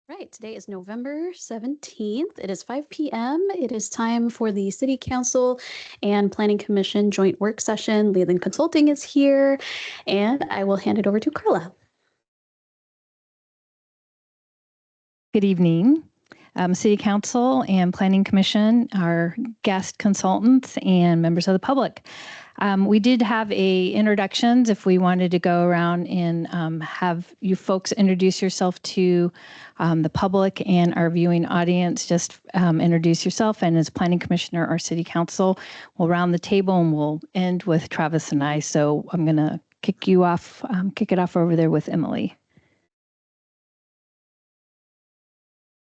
Right, today is November 17th. It is 5 p.m. It is time for the City Council and Planning Commission joint work session. Leland Consulting is here, and I will hand it over to Carla. Good evening. City Council and Planning Commission, our guest consultants, and members of the public. We did have introductions if we wanted to go around and have you folks introduce yourself to the public and our viewing audience. Just introduce yourself, and as Planning Commissioner or City Council, we'll round the table and we'll end with Travis and I. So I'm going to kick it off over there with Emily.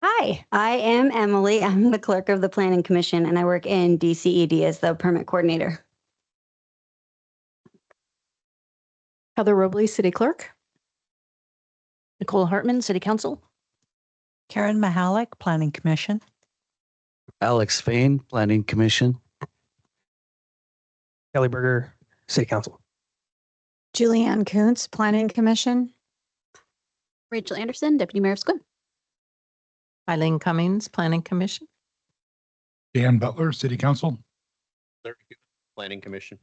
Hi, I am Emily. I'm the clerk of the Planning Commission, and I work in DCED as the permit coordinator. Heather Robley, City Clerk. Nicole Hartman, City Council. Karen Mahalik, Planning Commission. Alex Fain, Planning Commission. Kelly Berger, City Council. Julianne Kuntz, Planning Commission. Rachel Anderson, Deputy Mayor of Sequim. Eileen Cummings, Planning Commission. Dan Butler, City Council. Planning Commission.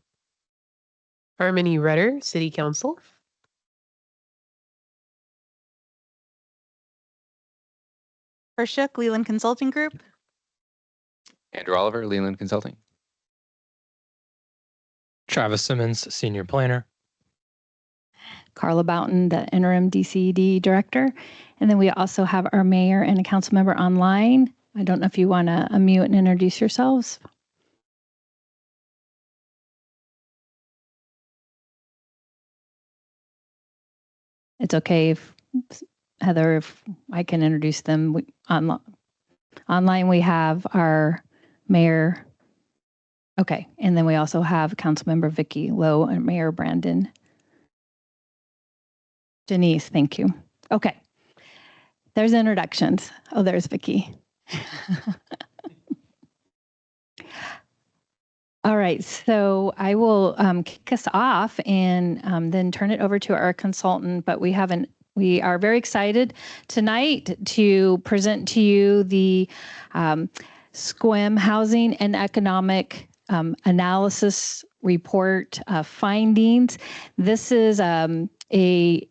Harmony Rudder, City Council. Hershuk, Leland Consulting Group. Andrew Oliver, Leland Consulting. Travis Simmons, Senior Planner. Carla Boughton, the interim DCED director. And then we also have our mayor and a council member online. I don't know if you want to unmute and introduce yourselves. It's okay if Heather, if I can introduce them. Online we have our mayor. Okay, and then we also have Councilmember Vicky Lowe and Mayor Brandon. Denise, thank you. Okay, there's introductions. Oh, there's Vicky. All right, so I will kick us off and then turn it over to our consultant, but we are very excited tonight to present to you the Sequim Housing and Economic Analysis Report findings. This is a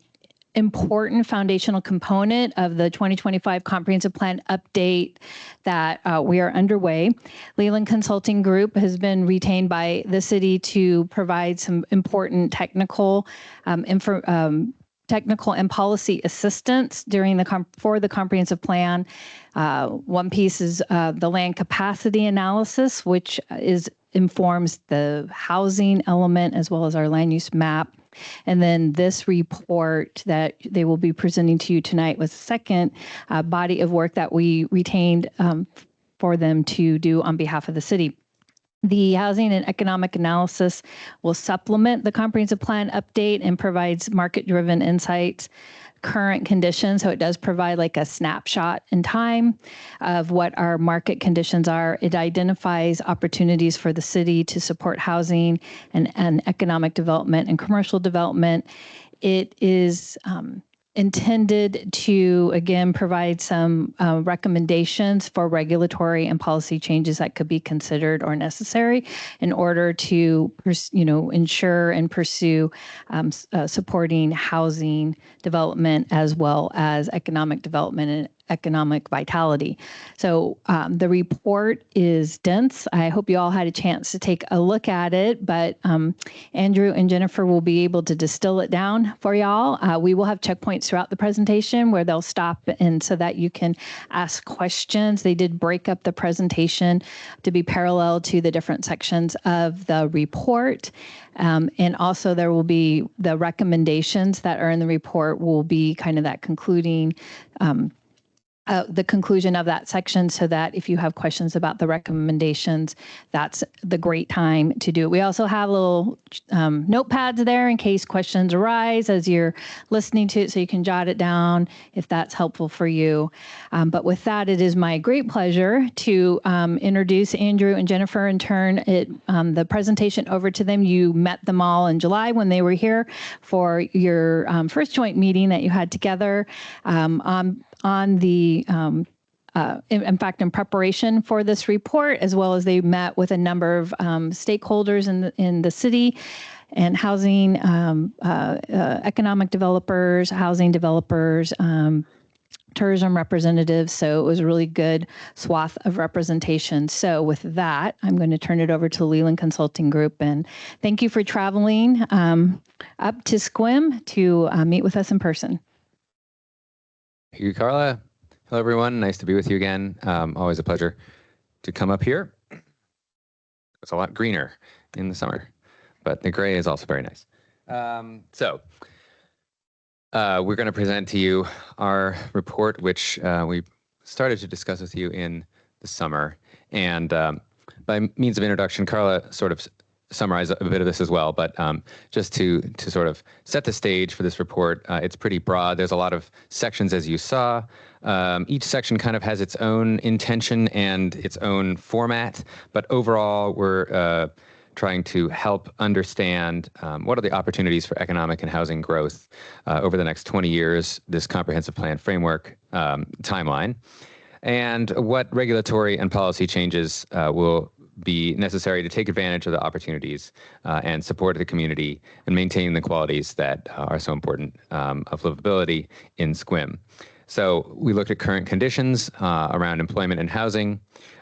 important foundational component of the 2025 Comprehensive Plan update that we are underway. Leland Consulting Group has been retained by the city to provide some important technical and policy assistance for the comprehensive plan. One piece is the land capacity analysis, which informs the housing element as well as our land use map. And then this report that they will be presenting to you tonight was the second body of work that we retained for them to do on behalf of the city. The housing and economic analysis will supplement the comprehensive plan update and provides market-driven insights, current conditions. So it does provide like a snapshot in time of what our market conditions are. It identifies opportunities for the city to support housing and economic development and commercial development. It is intended to, again, provide some recommendations for regulatory and policy changes that could be considered or necessary in order to, ensure and pursue supporting housing development as well as economic development and economic vitality. So the report is dense. I hope you all had a chance to take a look at it, but Andrew and Jennifer will be able to distill it down for y'all. We will have checkpoints throughout the presentation where they'll stop and so that you can ask questions. They did break up the presentation to be parallel to the different sections of the report. And also there will be the recommendations that are in the report will be kind of that concluding the conclusion of that section so that if you have questions about the recommendations, that's the great time to do it. We also have little notepads there in case questions arise as you're listening to it so you can jot it down if that's helpful for you. But with that, it is my great pleasure to introduce Andrew and Jennifer and turn the presentation over to them. You met them all in July when they were here for your first joint meeting that you had together. on the in fact, in preparation for this report, as well as they met with a number of stakeholders in the city and housing, economic developers, housing developers, tourism representatives. So it was a really good swath of representation. So with that, I'm going to turn it over to Leland Consulting Group. And thank you for traveling up to Sequim to meet with us in person. Thank you, Carla. Hello, everyone. Nice to be with you again. Always a pleasure to come up here. It's a lot greener in the summer, but the gray is also very nice. We're going to present to you our report, which we started to discuss with you in the summer. And by means of introduction, Carla sort of summarized a bit of this as well, but just to sort of set the stage for this report, it's pretty broad. There's a lot of sections, as you saw. Each section kind of has its own intention and its own format, but overall, we're trying to help understand what are the opportunities for economic and housing growth over the next 20 years, this comprehensive plan framework timeline, and what regulatory and policy changes will be necessary to take advantage of the opportunities and support the community and maintain the qualities that are so important of livability in Sequim. So we looked at current conditions around employment and housing.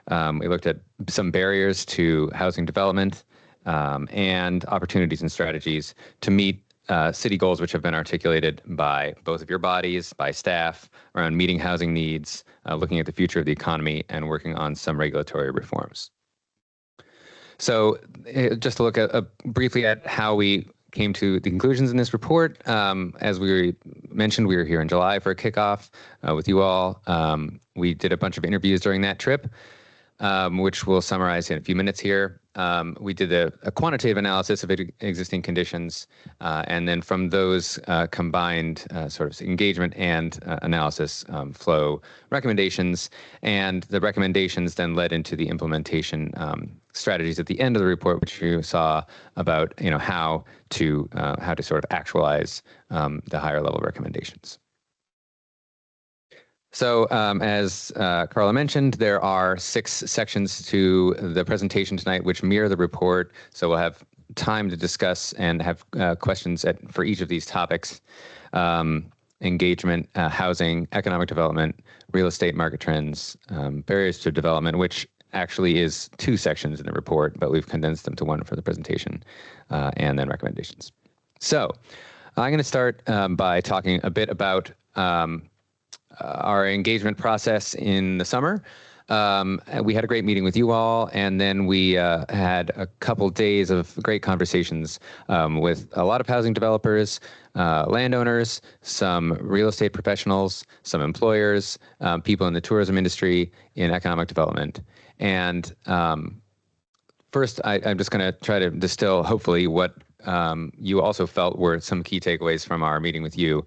We looked at some barriers to housing development and opportunities and strategies to meet city goals which have been articulated by both of your bodies, by staff, around meeting housing needs, looking at the future of the economy, and working on some regulatory reforms. So just to look at briefly at how we came to the conclusions in this report. As we mentioned, we were here in July for a kickoff with you all. We did a bunch of interviews during that trip, which we'll summarize in a few minutes here. We did a quantitative analysis of existing conditions, and then from those combined sort of engagement and analysis flow recommendations, and the recommendations then led into the implementation strategies at the end of the report, which you saw about how to sort of actualize the higher level recommendations. So as Carla mentioned, there are 6 sections to the presentation tonight, which mirror the report. So we'll have time to discuss and have questions for each of these topics: engagement, housing, economic development, real estate market trends, barriers to development, which actually is 2 sections in the report, but we've condensed them to 1 for the presentation, and then recommendations. So I'm going to start by talking a bit about our engagement process in the summer. We had a great meeting with you all, and then we had a couple days of great conversations with a lot of housing developers, landowners, some real estate professionals, some employers, people in the tourism industry, in economic development. And first, I'm just going to try to distill, hopefully, what you also felt were some key takeaways from our meeting with you,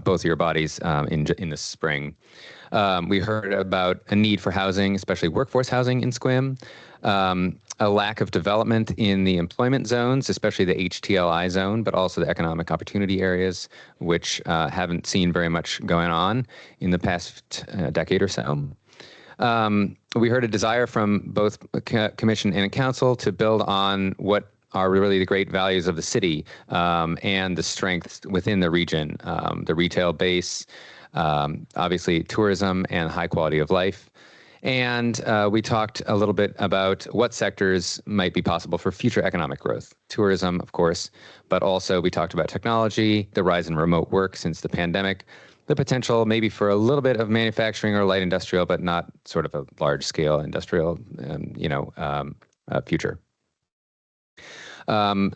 both of your bodies in the spring. We heard about a need for housing, especially workforce housing in Sequim, a lack of development in the employment zones, especially the HTLI zone, but also the economic opportunity areas, which haven't seen very much going on in the past decade or so. We heard a desire from both commission and council to build on what are really the great values of the city and the strengths within the region, the retail base, obviously tourism and high quality of life. And we talked a little bit about what sectors might be possible for future economic growth. Tourism, of course, but also we talked about technology, the rise in remote work since the pandemic, the potential maybe for a little bit of manufacturing or light industrial, but not sort of a large scale industrial, future.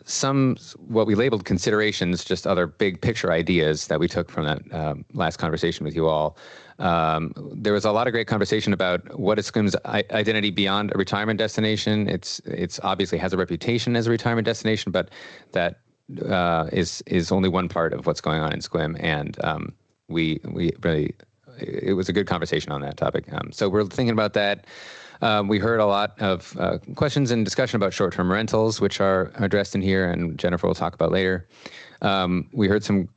Some what we labeled considerations, just other big picture ideas that we took from that last conversation with you all. There was a lot of great conversation about what is Sequim's identity beyond a retirement destination. It's obviously has a reputation as a retirement destination, but that is only one part of what's going on in Sequim, and we really, it was a good conversation on that topic. So we're thinking about that. We heard a lot of questions and discussion about short-term rentals, which are addressed in here, and Jennifer will talk about later. We heard some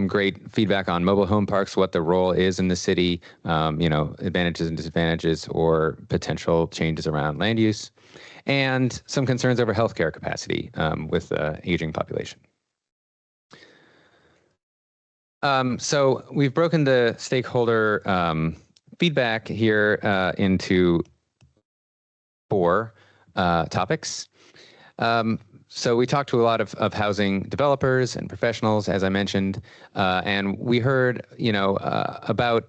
great feedback on mobile home parks, what the role is in the city, advantages and disadvantages or potential changes around land use, and some concerns over healthcare capacity with the aging population. So we've broken the stakeholder feedback here into 4 topics. So we talked to a lot of housing developers and professionals, as I mentioned, and we heard, about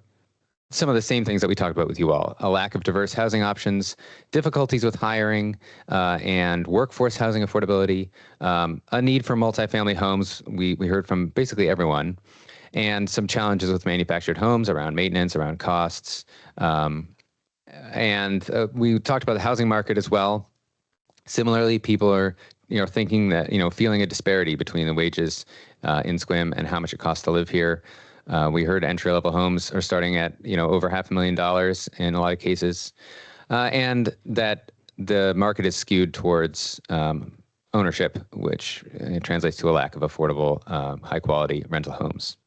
some of the same things that we talked about with you all: a lack of diverse housing options, difficulties with hiring and workforce housing affordability, a need for multifamily homes. We heard from basically everyone, and some challenges with manufactured homes around maintenance, around costs. And we talked about the housing market as well. Similarly, people are thinking that, feeling a disparity between the wages in Sequim and how much it costs to live here. We heard entry-level homes are starting at, over $500,000 in a lot of cases, and that the market is skewed towards ownership, which translates to a lack of affordable, high-quality rental homes.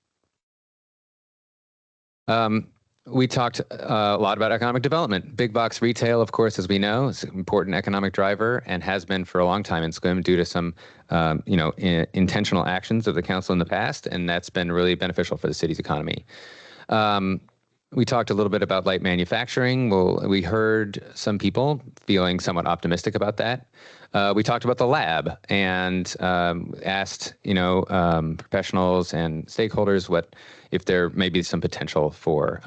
We talked a lot about economic development. Big box retail, of course, as we know, is an important economic driver and has been for a long time in Sequim due to some, intentional actions of the council in the past, and that's been really beneficial for the city's economy. We talked a little bit about light manufacturing. Well, we heard some people feeling somewhat optimistic about that. We talked about the lab and asked, professionals and stakeholders what if there may be some potential for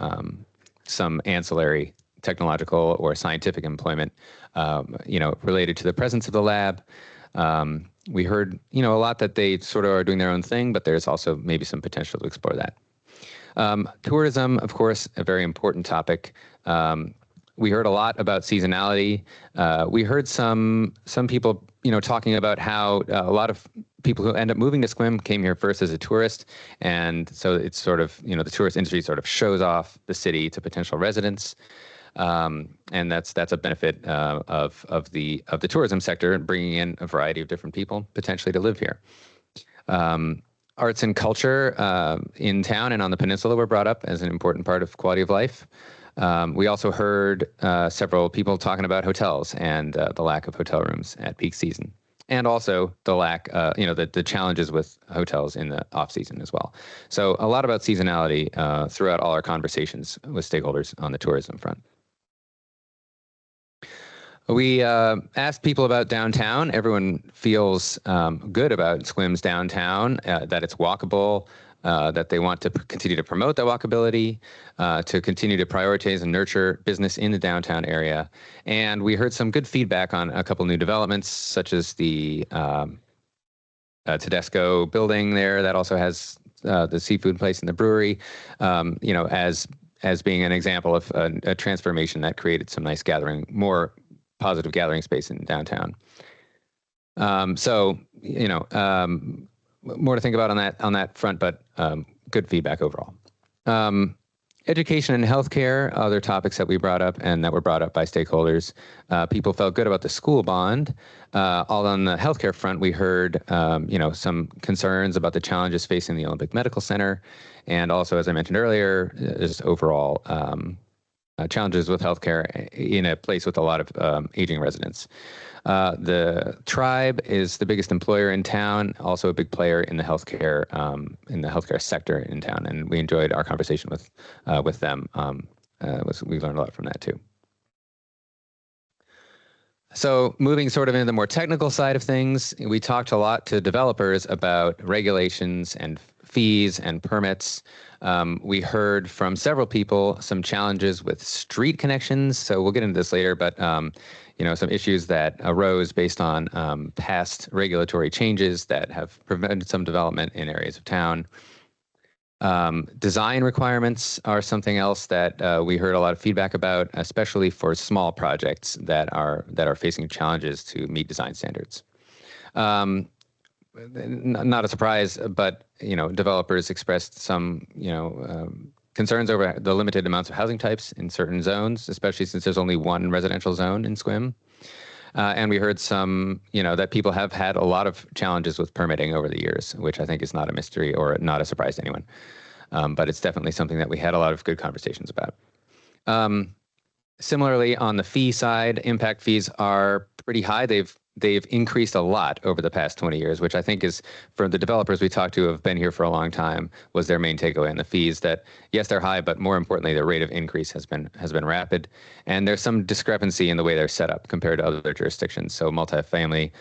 some ancillary technological or scientific employment, related to the presence of the lab. We heard, a lot that they sort of are doing their own thing, but there's also maybe some potential to explore that. Tourism, of course, a very important topic. We heard a lot about seasonality. We heard some people, talking about how a lot of people who end up moving to Sequim came here first as a tourist, and so it's sort of, the tourist industry sort of shows off the city to potential residents, and that's a benefit of the tourism sector, bringing in a variety of different people potentially to live here. Arts and culture in town and on the peninsula were brought up as an important part of quality of life. We also heard several people talking about hotels and the lack of hotel rooms at peak season, and also the lack, the challenges with hotels in the off season as well. So a lot about seasonality throughout all our conversations with stakeholders on the tourism front. We asked people about downtown. Everyone feels good about Sequim's downtown, that it's walkable, that they want to continue to promote that walkability, to continue to prioritize and nurture business in the downtown area. And we heard some good feedback on a couple new developments, such as the Tedesco building there that also has the seafood place and the brewery, as being an example of a transformation that created some nice more positive gathering space in downtown. So, more to think about on that front, but good feedback overall. Education and healthcare, other topics that we brought up and that were brought up by stakeholders. People felt good about the school bond. All on the healthcare front, we heard, some concerns about the challenges facing the Olympic Medical Center, and also, as I mentioned earlier, just overall challenges with healthcare in a place with a lot of aging residents. The tribe is the biggest employer in town, also a big player in the healthcare sector in town, and we enjoyed our conversation with them. We learned a lot from that too. So moving sort of into the more technical side of things, we talked a lot to developers about regulations and fees and permits. We heard from several people some challenges with street connections. So we'll get into this later, but some issues that arose based on past regulatory changes that have prevented some development in areas of town. Design requirements are something else that we heard a lot of feedback about, especially for small projects that are facing challenges to meet design standards. Not a surprise, but developers expressed some concerns over the limited amounts of housing types in certain zones, especially since there's only one residential zone in Sequim. And we heard some, that people have had a lot of challenges with permitting over the years, which I think is not a mystery or not a surprise to anyone. But it's definitely something that we had a lot of good conversations about. Similarly, on the fee side, impact fees are pretty high. They've increased a lot over the past 20 years, which I think is, for the developers we talked to who have been here for a long time, was their main takeaway. And the fees that, yes, they're high, but more importantly, the rate of increase has been rapid. And there's some discrepancy in the way they're set up compared to other jurisdictions. So multifamily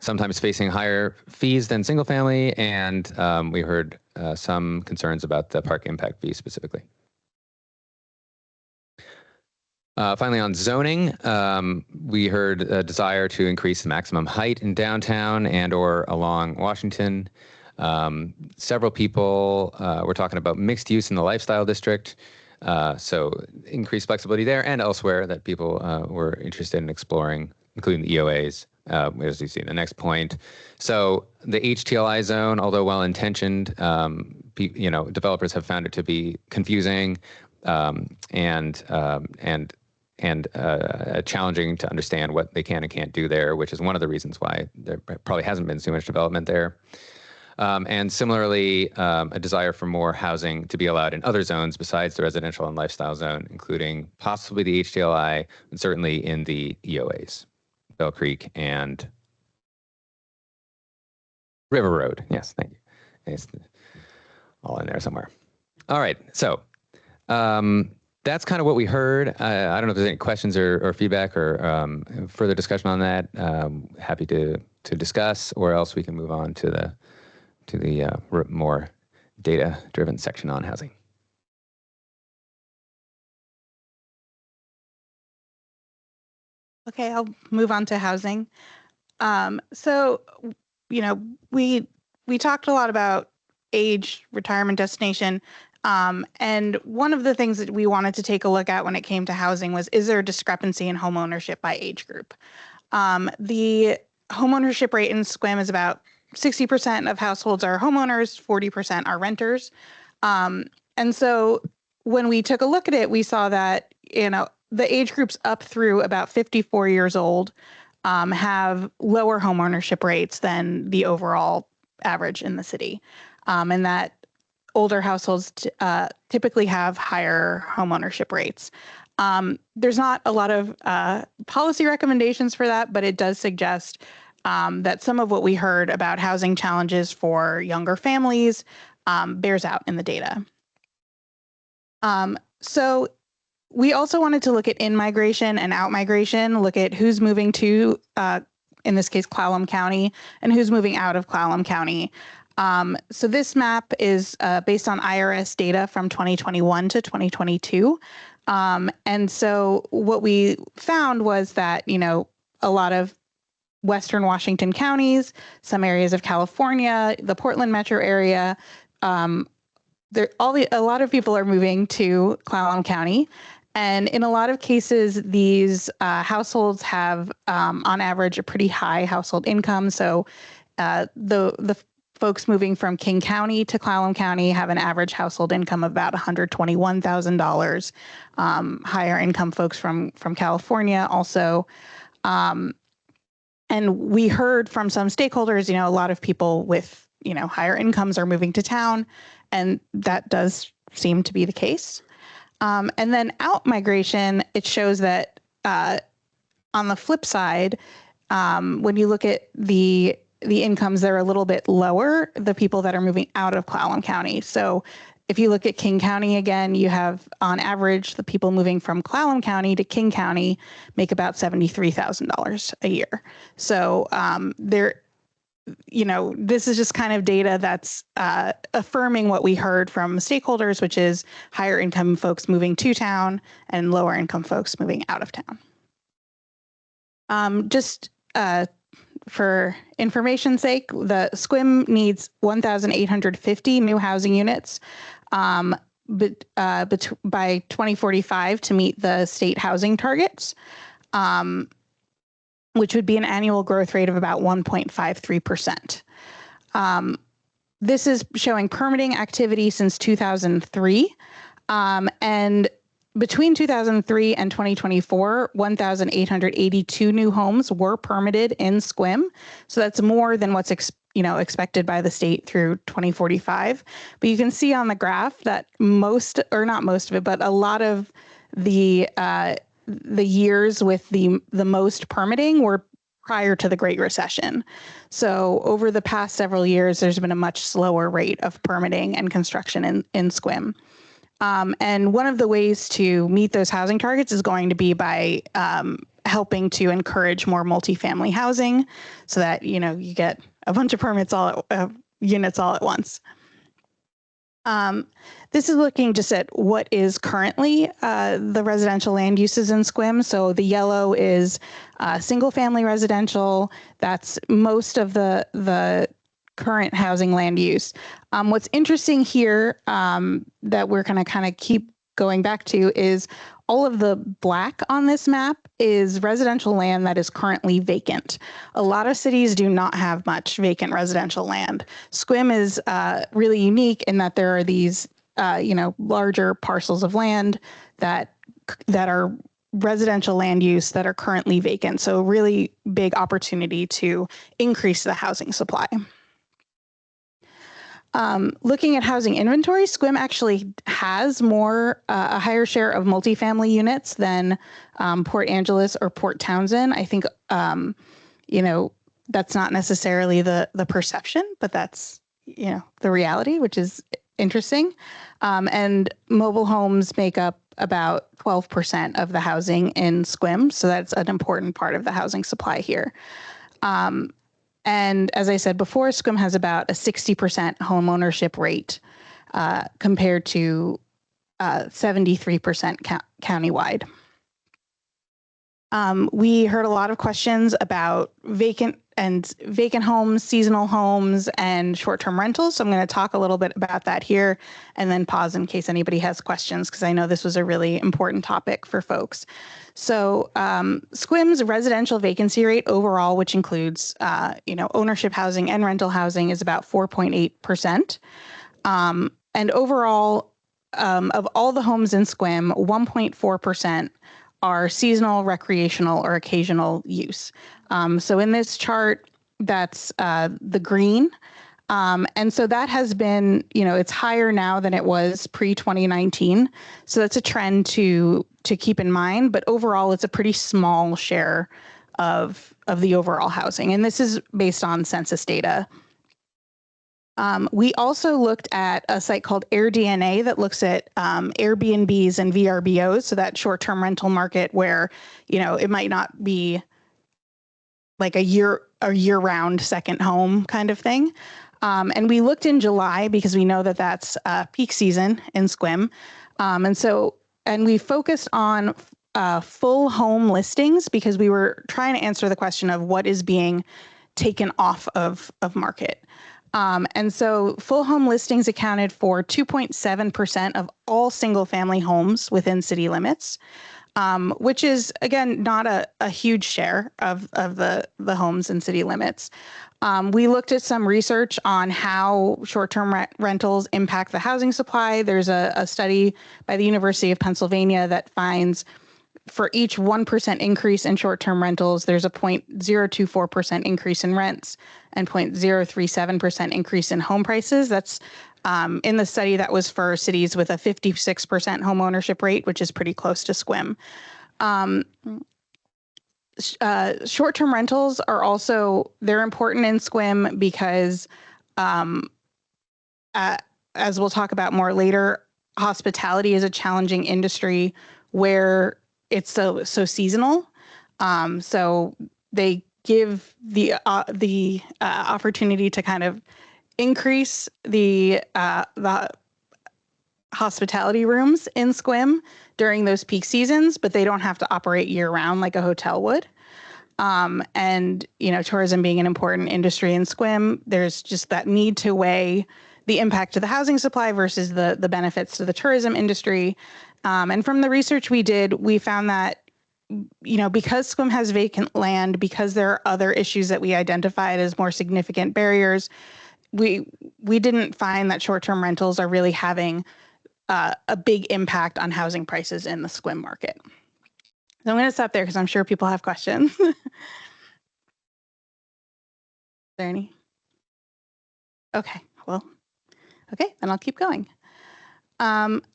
sometimes facing higher fees than single family, and we heard some concerns about the park impact fee specifically. Finally, on zoning, we heard a desire to increase the maximum height in downtown and or along Washington. Several people were talking about mixed use in the lifestyle district. So increased flexibility there and elsewhere that people were interested in exploring, including the EOAs, as you see in the next point. So the HTLI zone, although well-intentioned, developers have found it to be confusing and challenging to understand what they can and can't do there, which is one of the reasons why there probably hasn't been too much development there. And similarly, a desire for more housing to be allowed in other zones besides the residential and lifestyle zone, including possibly the HTLI, and certainly in the EOAs, Bell Creek and River Road. Yes, thank you. It's all in there somewhere. All right, so that's kind of what we heard. I don't know if there's any questions or feedback or further discussion on that. Happy to discuss, or else we can move on to the more data-driven section on housing. Okay, I'll move on to housing. We talked a lot about age, retirement destination, and one of the things that we wanted to take a look at when it came to housing was, is there a discrepancy in home ownership by age group? The home ownership rate in Sequim is about 60% of households are homeowners, 40% are renters. And so when we took a look at it, we saw that, the age groups up through about 54 years old have lower home ownership rates than the overall average in the city. And that older households typically have higher home ownership rates. There's not a lot of policy recommendations for that, but it does suggest that some of what we heard about housing challenges for younger families bears out in the data. So we also wanted to look at in-migration and out-migration, look at who's moving to, in this case, Clallam County, and who's moving out of Clallam County. So this map is based on IRS data from 2021 to 2022. And so what we found was that, a lot of Western Washington counties, some areas of California, the Portland metro area, a lot of people are moving to Clallam County. And in a lot of cases, these households have, on average, a pretty high household income. So the folks moving from King County to Clallam County have an average household income of about $121,000. Higher income folks from California also. And we heard from some stakeholders, a lot of people with, higher incomes are moving to town, and that does seem to be the case. And then out migration, it shows that on the flip side, when you look at the incomes, they're a little bit lower, the people that are moving out of Clallam County. So if you look at King County again, you have on average, the people moving from Clallam County to King County make about $73,000 a year. So this is just kind of data that's affirming what we heard from stakeholders, which is higher income folks moving to town and lower income folks moving out of town. For information's sake, the Sequim needs 1,850 new housing units by 2045 to meet the state housing targets, which would be an annual growth rate of about 1.53%. This is showing permitting activity since 2003. And between 2003 and 2024, 1,882 new homes were permitted in Sequim. So that's more than what's expected by the state through 2045. But you can see on the graph that most, or not most of it, but a lot of the years with the most permitting were prior to the Great Recession. So over the past several years, there's been a much slower rate of permitting and construction in Sequim. And one of the ways to meet those housing targets is going to be by helping to encourage more multifamily housing so that, you get a bunch of permits units all at once. This is looking just at what is currently the residential land uses in Sequim. So the yellow is single family residential. That's most of the current housing land use. What's interesting here that we're going to kind of keep going back to is all of the black on this map is residential land that is currently vacant. A lot of cities do not have much vacant residential land. Sequim is really unique in that there are these, larger parcels of land that are residential land use that are currently vacant. So really big opportunity to increase the housing supply. Looking at housing inventory, Sequim actually has a higher share of multifamily units than Port Angeles or Port Townsend. I think, that's not necessarily the perception, but that's, the reality, which is interesting. And mobile homes make up about 12% of the housing in Sequim. So that's an important part of the housing supply here. And as I said before, Sequim has about a 60% home ownership rate compared to 73% countywide. We heard a lot of questions about vacant homes, seasonal homes, and short-term rentals. So I'm going to talk a little bit about that here and then pause in case anybody has questions, because I know this was a really important topic for folks. So Sequim's residential vacancy rate overall, which includes ownership housing and rental housing, is about 4.8%. And overall, of all the homes in Sequim, 1.4% are seasonal, recreational, or occasional use. So in this chart, that's the green. And so that has been, it's higher now than it was pre-2019. So that's a trend to keep in mind. But overall, it's a pretty small share of the overall housing. And this is based on census data. We also looked at a site called AirDNA that looks at Airbnbs and VRBOs, so that short-term rental market where, it might not be like a year-round second home kind of thing. And we looked in July because we know that that's peak season in Sequim. And we focused on full home listings because we were trying to answer the question of what is being taken off of market. And so full home listings accounted for 2.7% of all single family homes within city limits, which is, again, not a huge share of the homes in city limits. We looked at some research on how short-term rentals impact the housing supply. There's a study by the University of Pennsylvania that finds for each 1% increase in short-term rentals, there's a 0.024% increase in rents and 0.037% increase in home prices. That's in the study that was for cities with a 56% home ownership rate, which is pretty close to Sequim. Short-term rentals are also, they're important in Sequim because, as we'll talk about more later, hospitality is a challenging industry where it's so seasonal. So they give the opportunity to kind of increase the hospitality rooms in Sequim during those peak seasons, but they don't have to operate year round like a hotel would. And, tourism being an important industry in Sequim, there's just that need to weigh the impact to the housing supply versus the benefits to the tourism industry. And from the research we did, we found that, because Sequim has vacant land, because there are other issues that we identified as more significant barriers, we didn't find that short-term rentals are really having a big impact on housing prices in the Sequim market. So I'm going to stop there because I'm sure people have questions. Is there any? Okay, well, okay, then I'll keep going.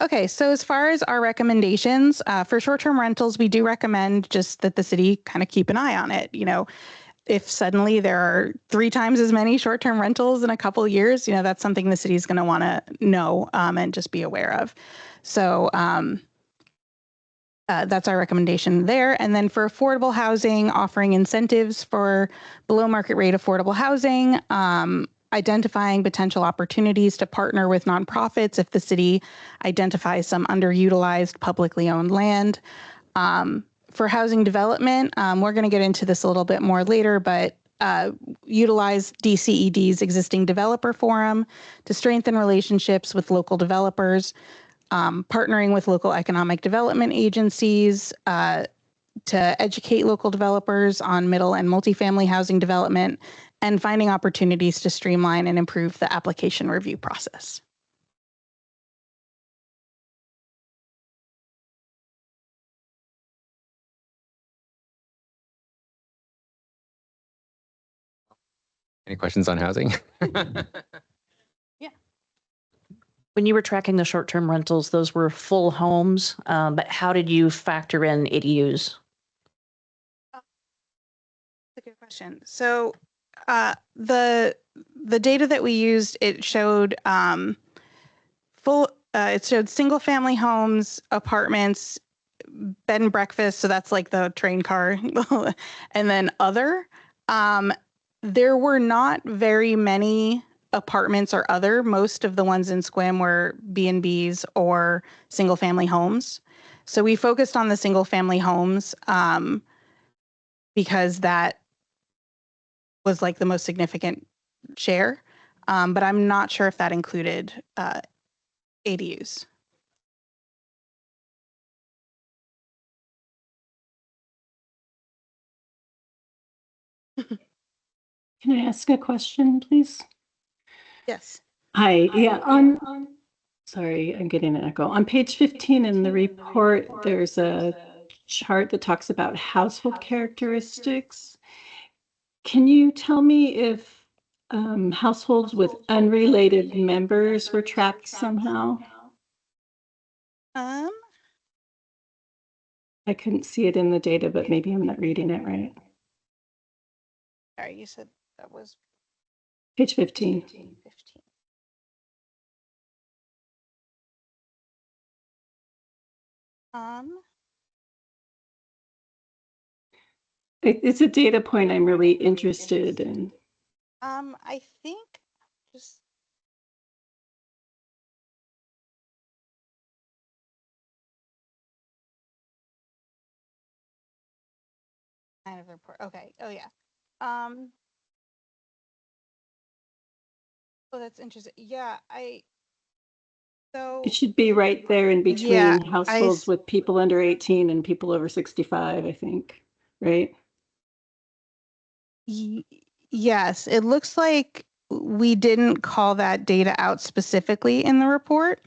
Okay, so as far as our recommendations for short-term rentals, we do recommend just that the city kind of keep an eye on it. You know, if suddenly there are 3 times as many short-term rentals in a couple of years, you know, that's something the city is going to want to know and just be aware of. So that's our recommendation there. And then for affordable housing, offering incentives for below market rate affordable housing, identifying potential opportunities to partner with nonprofits if the city identifies some underutilized publicly owned land. For housing development, we're going to get into this a little bit more later, but utilize DCED's existing developer forum to strengthen relationships with local developers, partnering with local economic development agencies to educate local developers on middle and multifamily housing development, and finding opportunities to streamline and improve the application review process. Any questions on housing? Yeah. When you were tracking the short-term rentals, those were full homes, but how did you factor in ADUs? That's a good question. So the data that we used, it showed it showed single family homes, apartments, bed and breakfast. So that's like the train car, and then other. There were not very many apartments or other. Most of the ones in Sequim were B&Bs or single family homes. So we focused on the single family homes because that was like the most significant share. But I'm not sure if that included ADUs. Can I ask a question, please? Yes. Hi. Yeah. Sorry, I'm getting an echo. On page 15 in the report, there's a chart that talks about household characteristics. Can you tell me if households with unrelated members were tracked somehow? I couldn't see it in the data, but maybe I'm not reading it right. Sorry, you said that was page 15. 15. It's a data point I'm really interested in. I think just kind of report. Okay. Oh yeah. Oh, that's interesting. Yeah, It should be right there in between yeah, households with people under 18 and people over 65, I think, right? Yes, it looks like we didn't call that data out specifically in the report.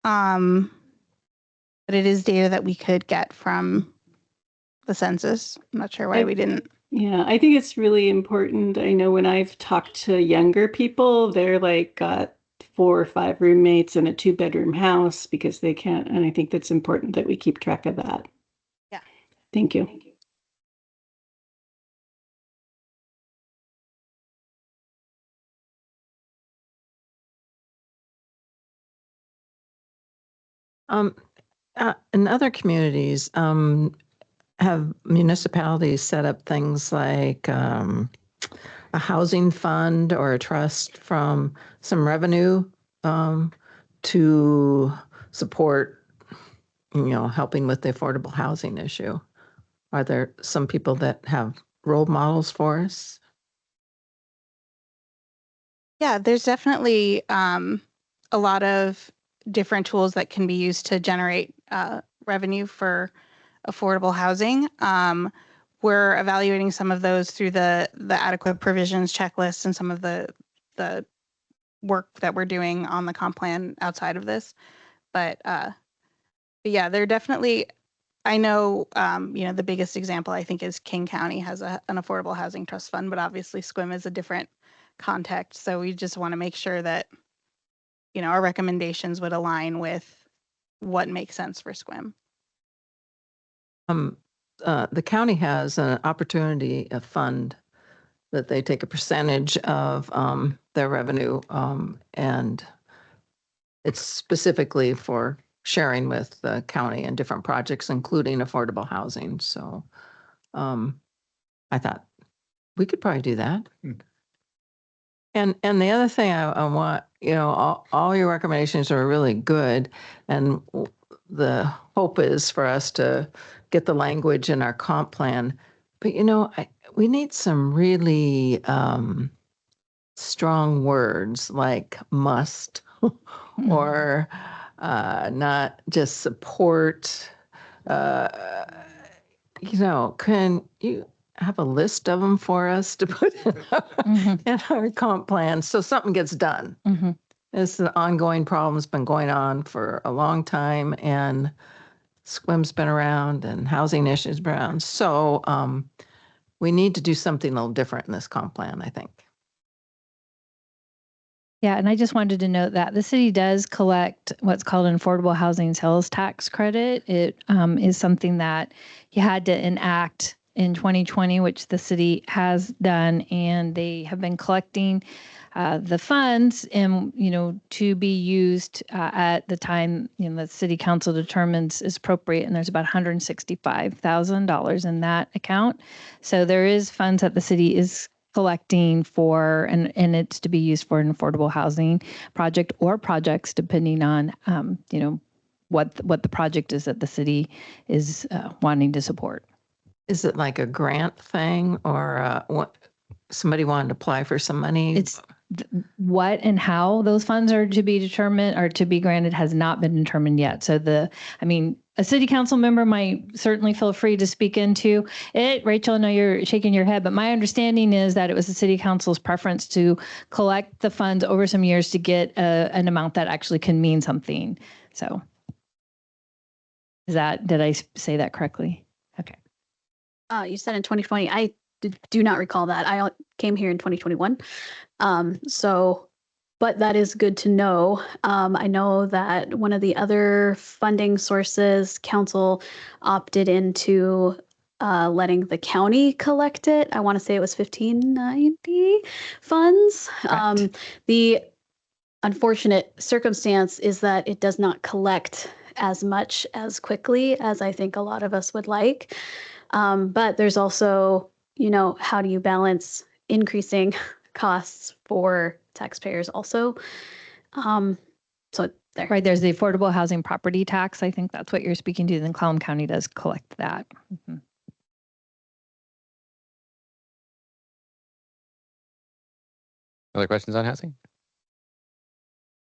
But it is data that we could get from the census. I'm not sure why we didn't. Yeah, I think it's really important. I know when I've talked to younger people, they're like got 4 or 5 roommates in a 2-bedroom house because they can't. And I think that's important that we keep track of that. Yeah. Thank you. In other communities, have municipalities set up things like a housing fund or a trust from some revenue to support, helping with the affordable housing issue? Are there some people that have role models for us? Yeah, there's definitely a lot of different tools that can be used to generate revenue for affordable housing. We're evaluating some of those through the adequate provisions checklist and some of the work that we're doing on the comp plan outside of this. But yeah, they're definitely, I know, the biggest example I think is King County has an affordable housing trust fund, but obviously Sequim is a different context. So we just want to make sure that, our recommendations would align with what makes sense for Sequim. The county has an opportunity, a fund that they take a percentage of their revenue, and it's specifically for sharing with the county and different projects, including affordable housing. So I thought we could probably do that. And the other thing I want, all your recommendations are really good, and the hope is for us to get the language in our comp plan. But we need some really strong words like must or not just support. Can you have a list of them for us to put in our comp plan so something gets done? It's an ongoing problem. It's been going on for a long time, and Sequim's been around and housing issues been around. So we need to do something a little different in this comp plan, I think. Yeah, and I just wanted to note that the city does collect what's called an affordable housing sales tax credit. It is something that you had to enact in 2020, which the city has done, and they have been collecting the funds and, to be used at the time, the city council determines is appropriate. And there's about $165,000 in that account. So there is funds that the city is collecting for, and it's to be used for an affordable housing project or projects, depending on, what the project is that the city is wanting to support. Is it like a grant thing, or what? Somebody wanted to apply for some money? It's what and how those funds are to be determined or to be granted has not been determined yet. So a city council member might certainly feel free to speak into it. Rachel, I know you're shaking your head, but my understanding is that it was the city council's preference to collect the funds over some years to get an amount that actually can mean something. So did I say that correctly? Okay. You said in 2020. I do not recall that. I came here in 2021. But that is good to know. I know that one of the other funding sources, council opted into letting the county collect it. I want to say it was 1590 funds. The unfortunate circumstance is that it does not collect as much as quickly as I think a lot of us would like. But there's also, how do you balance increasing costs for taxpayers also? So there. Right, there's the affordable housing property tax. I think that's what you're speaking to. Then Clallam County does collect that. Other questions on housing?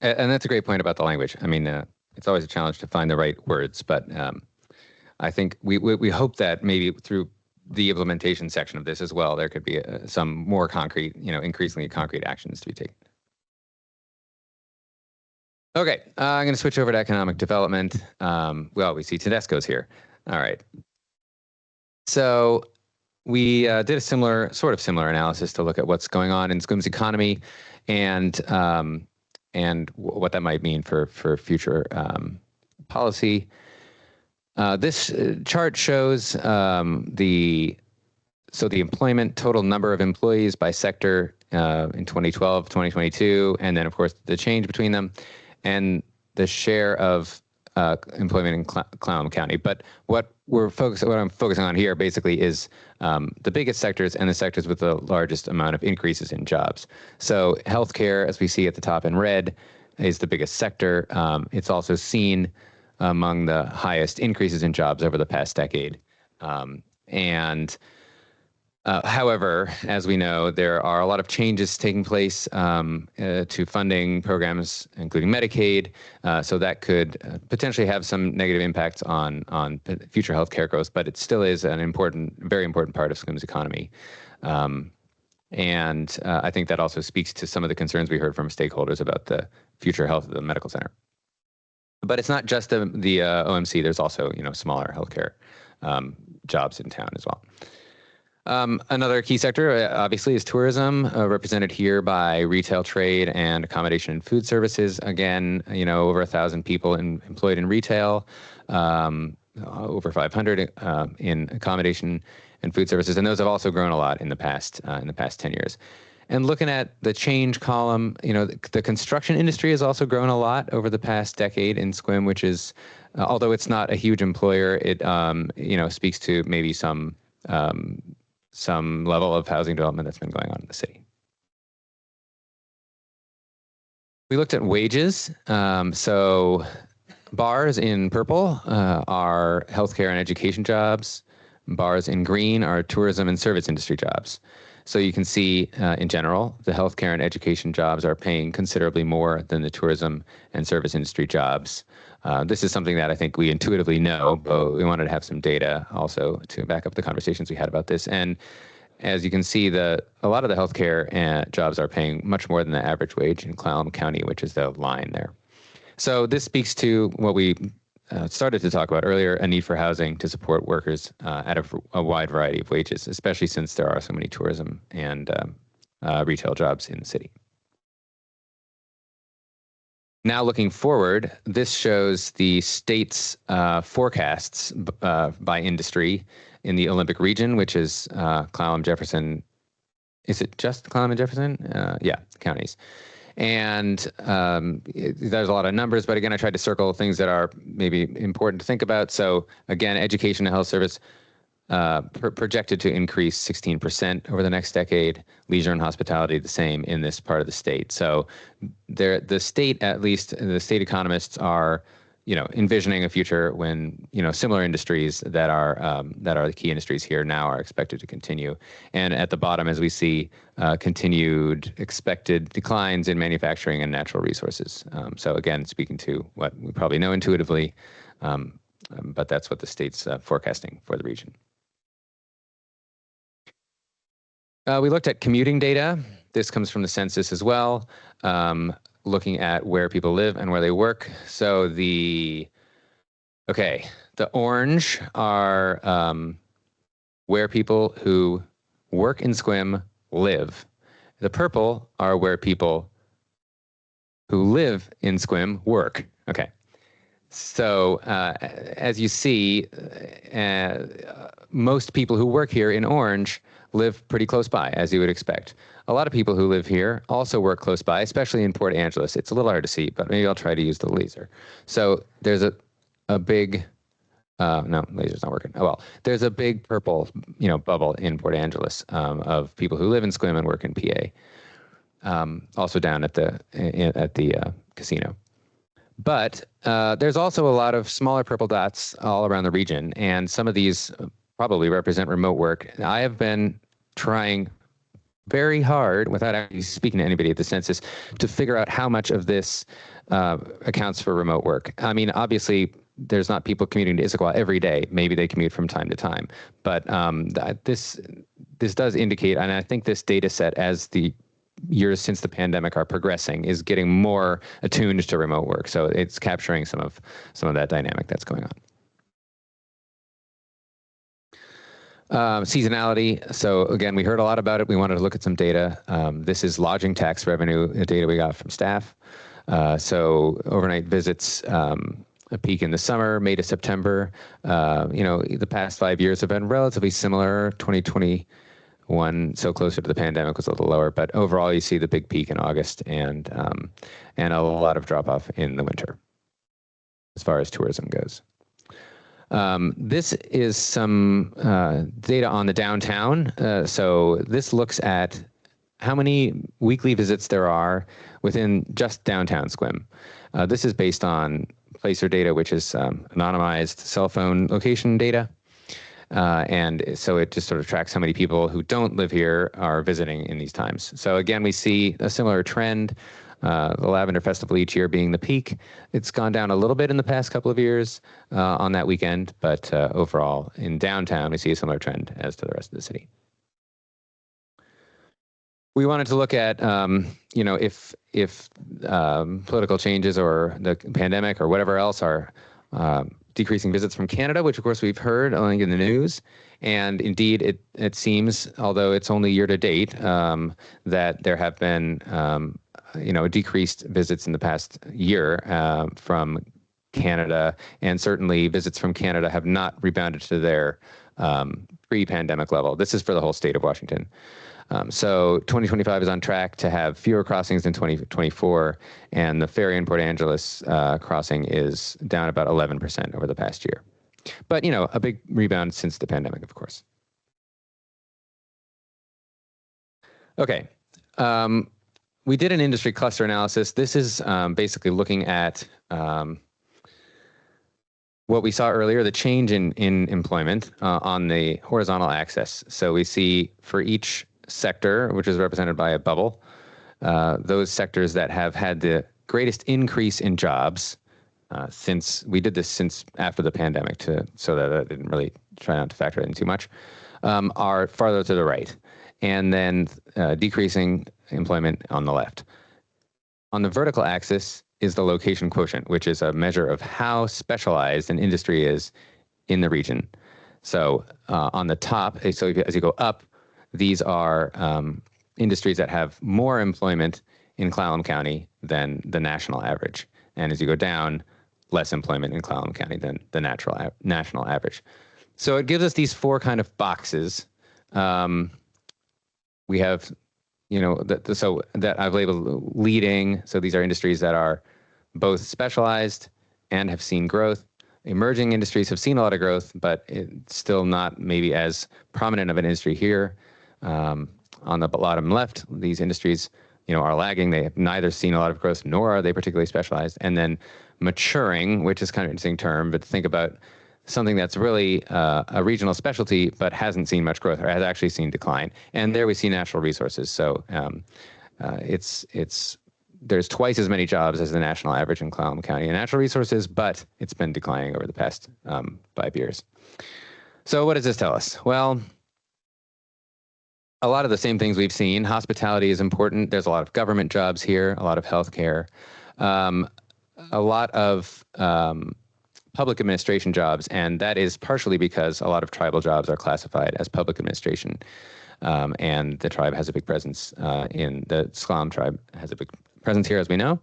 And that's a great point about the language. I mean, it's always a challenge to find the right words, but I think we hope that maybe through the implementation section of this as well, there could be some more concrete, increasingly concrete actions to be taken. Okay, I'm going to switch over to economic development. We see Tedesco's here. All right. So we did a sort of similar analysis to look at what's going on in Sequim's economy and what that might mean for future policy. This chart shows the employment total number of employees by sector in 2012, 2022, and then of course the change between them, and the share of employment in Clallam County. But what I'm focusing on here basically is the biggest sectors and the sectors with the largest amount of increases in jobs. So healthcare, as we see at the top in red, is the biggest sector. It's also seen among the highest increases in jobs over the past decade. However, as we know, there are a lot of changes taking place to funding programs, including Medicaid. So that could potentially have some negative impacts on future healthcare growth, but it still is an very important part of Sequim's economy. And I think that also speaks to some of the concerns we heard from stakeholders about the future health of the medical center. But it's not just the OMC. There's also, smaller healthcare jobs in town as well. Another key sector, obviously, is tourism, represented here by retail, trade, and accommodation and food services. Again, over 1,000 people employed in retail, over 500 in accommodation and food services, and those have also grown a lot in the past 10 years. And looking at the change column, the construction industry has also grown a lot over the past decade in Sequim, which is, although it's not a huge employer, it speaks to maybe some level of housing development that's been going on in the city. We looked at wages. So bars in purple are healthcare and education jobs. Bars in green are tourism and service industry jobs. So you can see, in general, the healthcare and education jobs are paying considerably more than the tourism and service industry jobs. This is something that I think we intuitively know, but we wanted to have some data also to back up the conversations we had about this. And as you can see, a lot of the healthcare jobs are paying much more than the average wage in Clallam County, which is the line there. So this speaks to what we started to talk about earlier, a need for housing to support workers at a wide variety of wages, especially since there are so many tourism and retail jobs in the city. Now looking forward, this shows the state's forecasts by industry in the Olympic region, which is Clallam, Jefferson. Is it just Clallam and Jefferson? Yeah, counties. And there's a lot of numbers, but again, I tried to circle things that are maybe important to think about. So again, education and health service projected to increase 16% over the next decade. Leisure and hospitality the same in this part of the state. So the state, at least the state economists are, envisioning a future when, similar industries that are the key industries here now are expected to continue. And at the bottom, as we see, continued expected declines in manufacturing and natural resources. So again, speaking to what we probably know intuitively, but that's what the state's forecasting for the region. We looked at commuting data. This comes from the census as well, looking at where people live and where they work. So the orange are where people who work in Sequim live. The purple are where people who live in Sequim work. Okay. So as you see, most people who work here in orange live pretty close by, as you would expect. A lot of people who live here also work close by, especially in Port Angeles. It's a little hard to see, but maybe I'll try to use the laser. So there's a big, no, laser's not working. Oh well, there's a big purple, bubble in Port Angeles of people who live in Sequim and work in PA. Also down at the casino. But there's also a lot of smaller purple dots all around the region, and some of these probably represent remote work. I have been trying very hard, without actually speaking to anybody at the census, to figure out how much of this accounts for remote work. I mean, obviously, there's not people commuting to Issaquah every day. Maybe they commute from time to time. But this does indicate, and I think this data set, as the years since the pandemic are progressing, is getting more attuned to remote work. So it's capturing some of that dynamic that's going on. Seasonality. So again, we heard a lot about it. We wanted to look at some data. This is lodging tax revenue data we got from staff. So overnight visits, a peak in the summer, May to September. The past 5 years have been relatively similar. 2021, so closer to the pandemic, was a little lower, but overall you see the big peak in August and a lot of drop off in the winter as far as tourism goes. This is some data on the downtown. So this looks at how many weekly visits there are within just downtown Sequim. This is based on Placer data, which is anonymized cell phone location data. And so it just sort of tracks how many people who don't live here are visiting in these times. So again, we see a similar trend. The Lavender Festival each year being the peak. It's gone down a little bit in the past couple of years on that weekend, but overall in downtown, we see a similar trend as to the rest of the city. We wanted to look at, if political changes or the pandemic or whatever else are decreasing visits from Canada, which of course we've heard only in the news. And indeed, it seems, although it's only year to date, that there have been, decreased visits in the past year from Canada, and certainly visits from Canada have not rebounded to their pre-pandemic level. This is for the whole state of Washington. So 2025 is on track to have fewer crossings than 2024, and the ferry in Port Angeles crossing is down about 11% over the past year. But, a big rebound since the pandemic, of course. Okay. We did an industry cluster analysis. This is basically looking at what we saw earlier, the change in employment on the horizontal axis. So we see for each sector, which is represented by a bubble, those sectors that have had the greatest increase in jobs since we did this since after the pandemic, so that I didn't really try not to factor it in too much, are farther to the right, and then decreasing employment on the left. On the vertical axis is the location quotient, which is a measure of how specialized an industry is in the region. So on the top, so as you go up, these are industries that have more employment in Clallam County than the national average. And as you go down, less employment in Clallam County than the national average. So it gives us these four kind of boxes. We have, so that I've labeled leading. So these are industries that are both specialized and have seen growth. Emerging industries have seen a lot of growth, but it's still not maybe as prominent of an industry here. On the bottom left, these industries, are lagging. They have neither seen a lot of growth, nor are they particularly specialized. And then maturing, which is kind of an interesting term, but think about something that's really a regional specialty, but hasn't seen much growth or has actually seen decline. And there we see natural resources. So there's twice as many jobs as the national average in Clallam County in natural resources, but it's been declining over the past 5 years. So what does this tell us? Well, a lot of the same things we've seen. Hospitality is important. There's a lot of government jobs here, a lot of healthcare, a lot of public administration jobs, and that is partially because a lot of tribal jobs are classified as public administration, and the tribe has a big presence in the Sklallam tribe has a big presence here, as we know.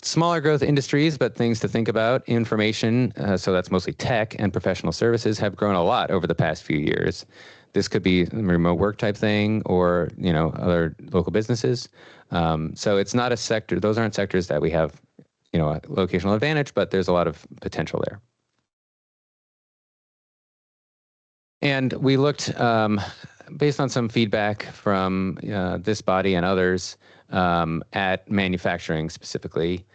Smaller growth industries, but things to think about. Information, so that's mostly tech and professional services, have grown a lot over the past few years. This could be a remote work type thing or, other local businesses. So it's not a sector, those aren't sectors that we have, a locational advantage, but there's a lot of potential there. And we looked, based on some feedback from this body and others, at manufacturing specifically.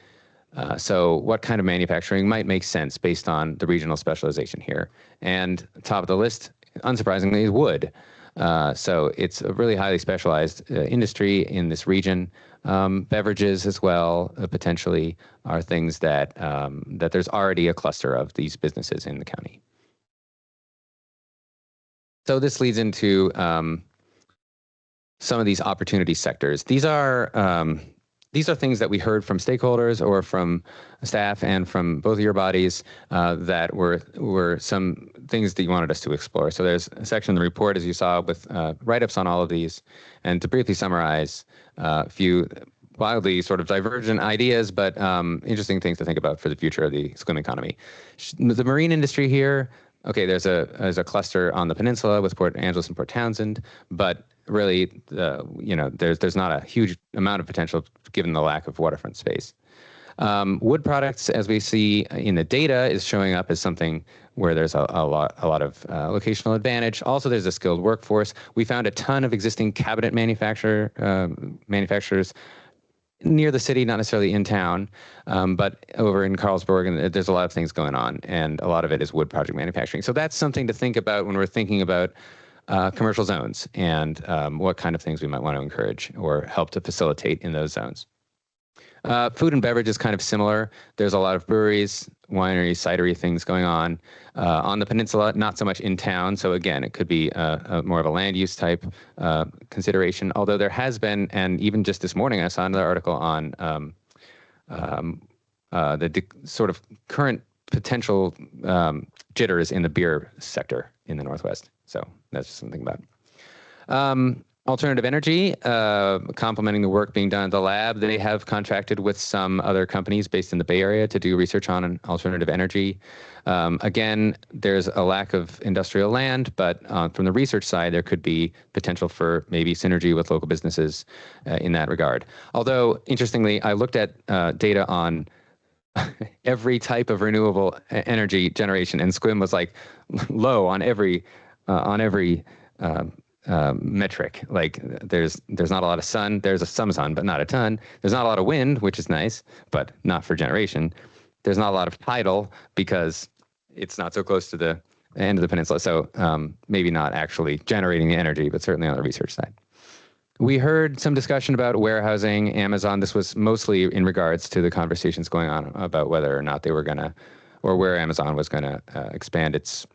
So what kind of manufacturing might make sense based on the regional specialization here? And top of the list, unsurprisingly, is wood. So it's a really highly specialized industry in this region. Beverages as well, potentially, are things that that there's already a cluster of these businesses in the county. So this leads into some of these opportunity sectors. These are things that we heard from stakeholders or from staff and from both of your bodies that were some things that you wanted us to explore. So there's a section in the report, as you saw, with write-ups on all of these. And to briefly summarize a few wildly sort of divergent ideas, but interesting things to think about for the future of the Sequim economy. The marine industry here, okay, there's a cluster on the peninsula with Port Angeles and Port Townsend, but really, there's not a huge amount of potential given the lack of waterfront space. Wood products, as we see in the data, is showing up as something where there's a lot of locational advantage. Also, there's a skilled workforce. We found a ton of existing cabinet manufacturers near the city, not necessarily in town, but over in Carlsberg, and there's a lot of things going on, and a lot of it is wood project manufacturing. So that's something to think about when we're thinking about commercial zones and what kind of things we might want to encourage or help to facilitate in those zones. Food and beverage is kind of similar. There's a lot of breweries, wineries, cidery things going on the peninsula, not so much in town. So again, it could be more of a land use type consideration, although there has been, and even just this morning, I saw another article on sort of current potential jitters in the beer sector in the Northwest. So that's just something about. Alternative energy, complementing the work being done at the lab, they have contracted with some other companies based in the Bay Area to do research on alternative energy. Again, there's a lack of industrial land, but from the research side, there could be potential for maybe synergy with local businesses in that regard. Although, interestingly, I looked at data on every type of renewable energy generation, and Sequim was like low on every metric. Like there's not a lot of sun. There's some sun, but not a ton. There's not a lot of wind, which is nice, but not for generation. There's not a lot of tidal because it's not so close to the end of the peninsula. So maybe not actually generating the energy, but certainly on the research side. We heard some discussion about warehousing, Amazon. This was mostly in regards to the conversations going on about whether or not they were going to, or where Amazon was going to expand its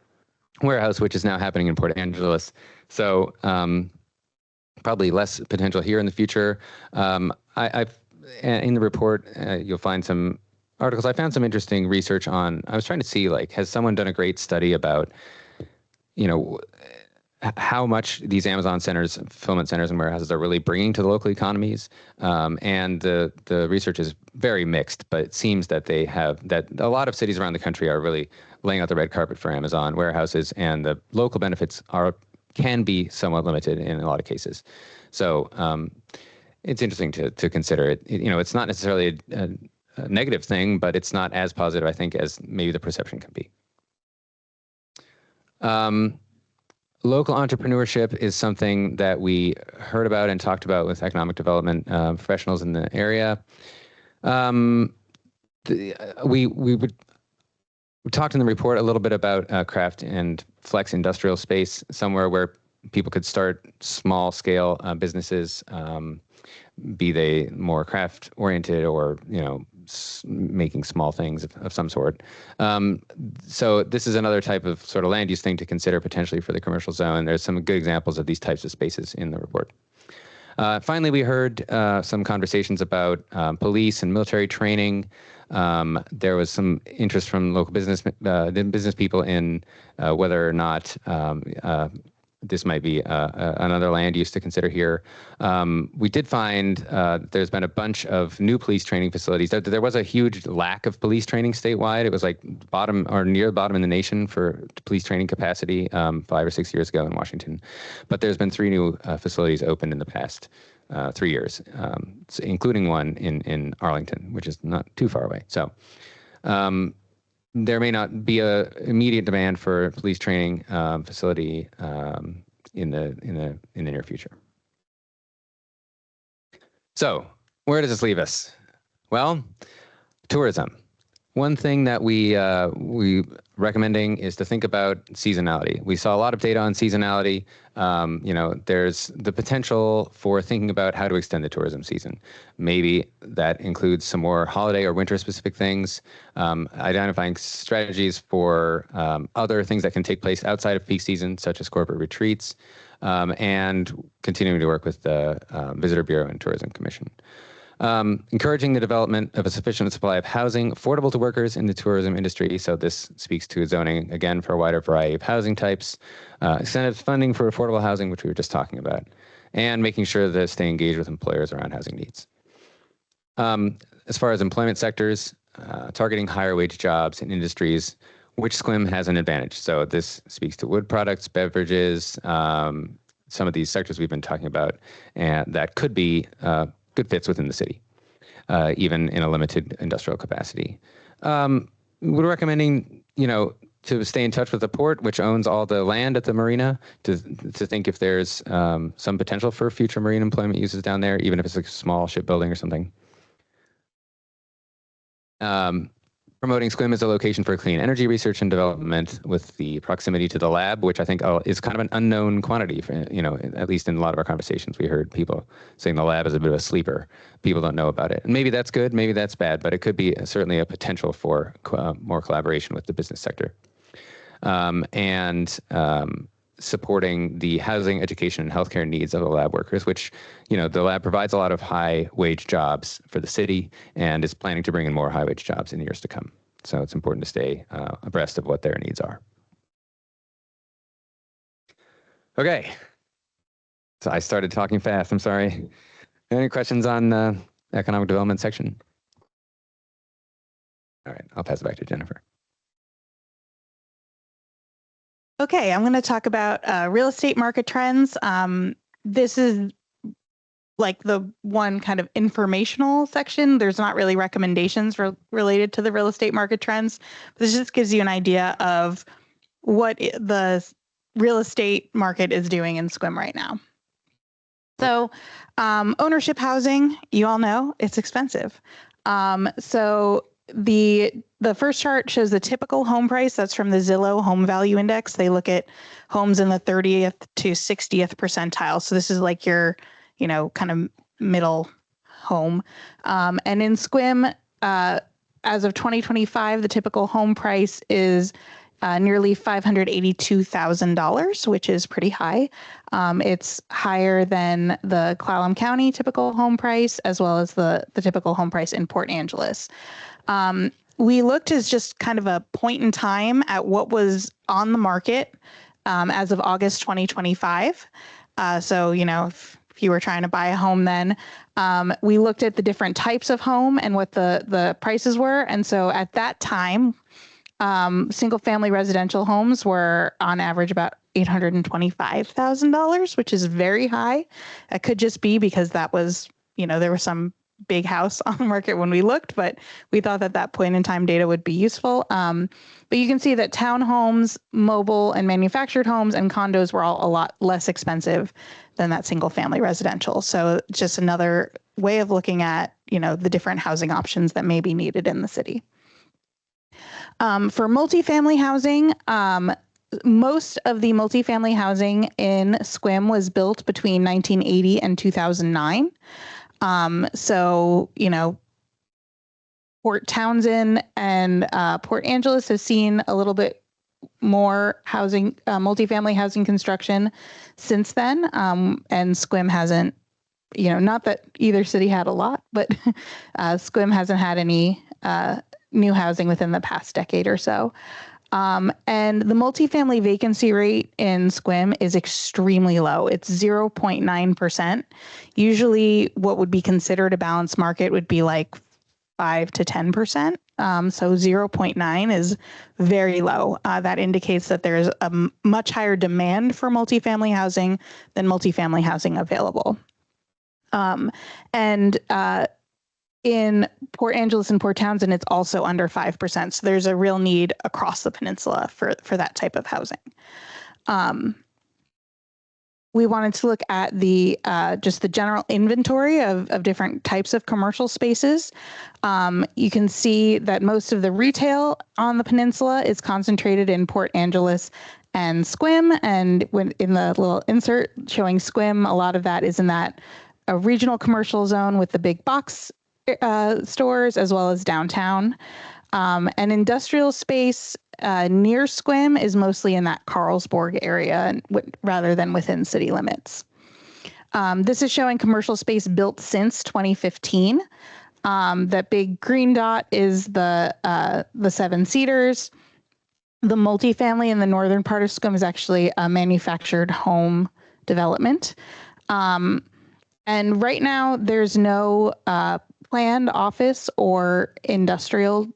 warehouse, which is now happening in Port Angeles. So probably less potential here in the future. I've in the report, you'll find some articles. I found some interesting research on, I was trying to see, like, has someone done a great study about, how much these Amazon centers, fulfillment centers and warehouses are really bringing to the local economies. And the research is very mixed, but it seems that that a lot of cities around the country are really laying out the red carpet for Amazon warehouses, and the local benefits can be somewhat limited in a lot of cases. So it's interesting to consider it. It's not necessarily a negative thing, but it's not as positive, I think, as maybe the perception can be. Local entrepreneurship is something that we heard about and talked about with economic development professionals in the area. We talked in the report a little bit about craft and flex industrial space, somewhere where people could start small scale businesses, be they more craft oriented or, making small things of some sort. So this is another type of sort of land use thing to consider potentially for the commercial zone. There's some good examples of these types of spaces in the report. Finally, we heard some conversations about police and military training. There was some interest from local business people in whether or not this might be another land use to consider here. We did find there's been a bunch of new police training facilities. There was a huge lack of police training statewide. It was like bottom or near the bottom in the nation for police training capacity 5 or 6 years ago in Washington. But there's been 3 new facilities opened in the past 3 years, including one in Arlington, which is not too far away. So there may not be a immediate demand for a police training facility in the near future. So where does this leave us? Well, tourism. One thing that we recommending is to think about seasonality. We saw a lot of data on seasonality. There's the potential for thinking about how to extend the tourism season. Maybe that includes some more holiday or winter specific things, identifying strategies for other things that can take place outside of peak season, such as corporate retreats, and continuing to work with the Visitor Bureau and Tourism Commission. Encouraging the development of a sufficient supply of housing affordable to workers in the tourism industry. So this speaks to zoning, again, for a wider variety of housing types, incentives funding for affordable housing, which we were just talking about, and making sure that they stay engaged with employers around housing needs. As far as employment sectors, targeting higher wage jobs in industries which Sequim has an advantage. So this speaks to wood products, beverages, some of these sectors we've been talking about, and that could be good fits within the city, even in a limited industrial capacity. We're recommending, to stay in touch with the port, which owns all the land at the marina, to think if there's some potential for future marine employment uses down there, even if it's a small shipbuilding or something. Promoting Sequim as a location for clean energy research and development with the proximity to the lab, which I think is kind of an unknown quantity. For, at least in a lot of our conversations, we heard people saying the lab is a bit of a sleeper. People don't know about it. And maybe that's good, maybe that's bad, but it could be certainly a potential for more collaboration with the business sector. Supporting the housing, education, and healthcare needs of the lab workers, which, the lab provides a lot of high wage jobs for the city and is planning to bring in more high wage jobs in years to come. So it's important to stay abreast of what their needs are. Okay. So I started talking fast, I'm sorry. Any questions on the economic development section? All right, I'll pass it back to Jennifer. Okay, I'm going to talk about real estate market trends. This is like the one kind of informational section. There's not really recommendations related to the real estate market trends. This just gives you an idea of what the real estate market is doing in Sequim right now. So ownership housing, you all know, it's expensive. So the first chart shows the typical home price. That's from the Zillow Home Value Index. They look at homes in the 30th to 60th percentile. So this is like your, kind of middle home. And in Sequim, as of 2025, the typical home price is nearly $582,000, which is pretty high. It's higher than the Clallam County typical home price, as well as the typical home price in Port Angeles. We looked as just kind of a point in time at what was on the market as of August 2025. So, if you were trying to buy a home then, we looked at the different types of home and what the prices were. And so at that time, single family residential homes were on average about $825,000, which is very high. It could just be because that was, there was some big house on the market when we looked, but we thought that point in time data would be useful. But you can see that townhomes, mobile and manufactured homes, and condos were all a lot less expensive than that single family residential. So just another way of looking at, the different housing options that may be needed in the city. For multifamily housing, most of the multifamily housing in Sequim was built between 1980 and 2009. So, Port Townsend and Port Angeles has seen a little bit more housing, multifamily housing construction since then. And Sequim hasn't, not that either city had a lot, but Sequim hasn't had any new housing within the past decade or so. And the multifamily vacancy rate in Sequim is extremely low. It's 0.9%. Usually what would be considered a balanced market would be like 5 to 10%. So 0.9 is very low. That indicates that there's a much higher demand for multifamily housing than multifamily housing available. In Port Angeles and Port Townsend, it's also under 5%. So there's a real need across the peninsula for that type of housing. We wanted to look at the just the general inventory of different types of commercial spaces. You can see that most of the retail on the peninsula is concentrated in Port Angeles and Sequim. And when in the little insert showing Sequim, a lot of that is in that regional commercial zone with the big box stores, as well as downtown. And industrial space near Sequim is mostly in that Carlsborg area rather than within city limits. This is showing commercial space built since 2015. That big green dot is the Seven Cedars. The multifamily in the northern part of Sequim is actually a manufactured home development. And right now there's no planned office or industrial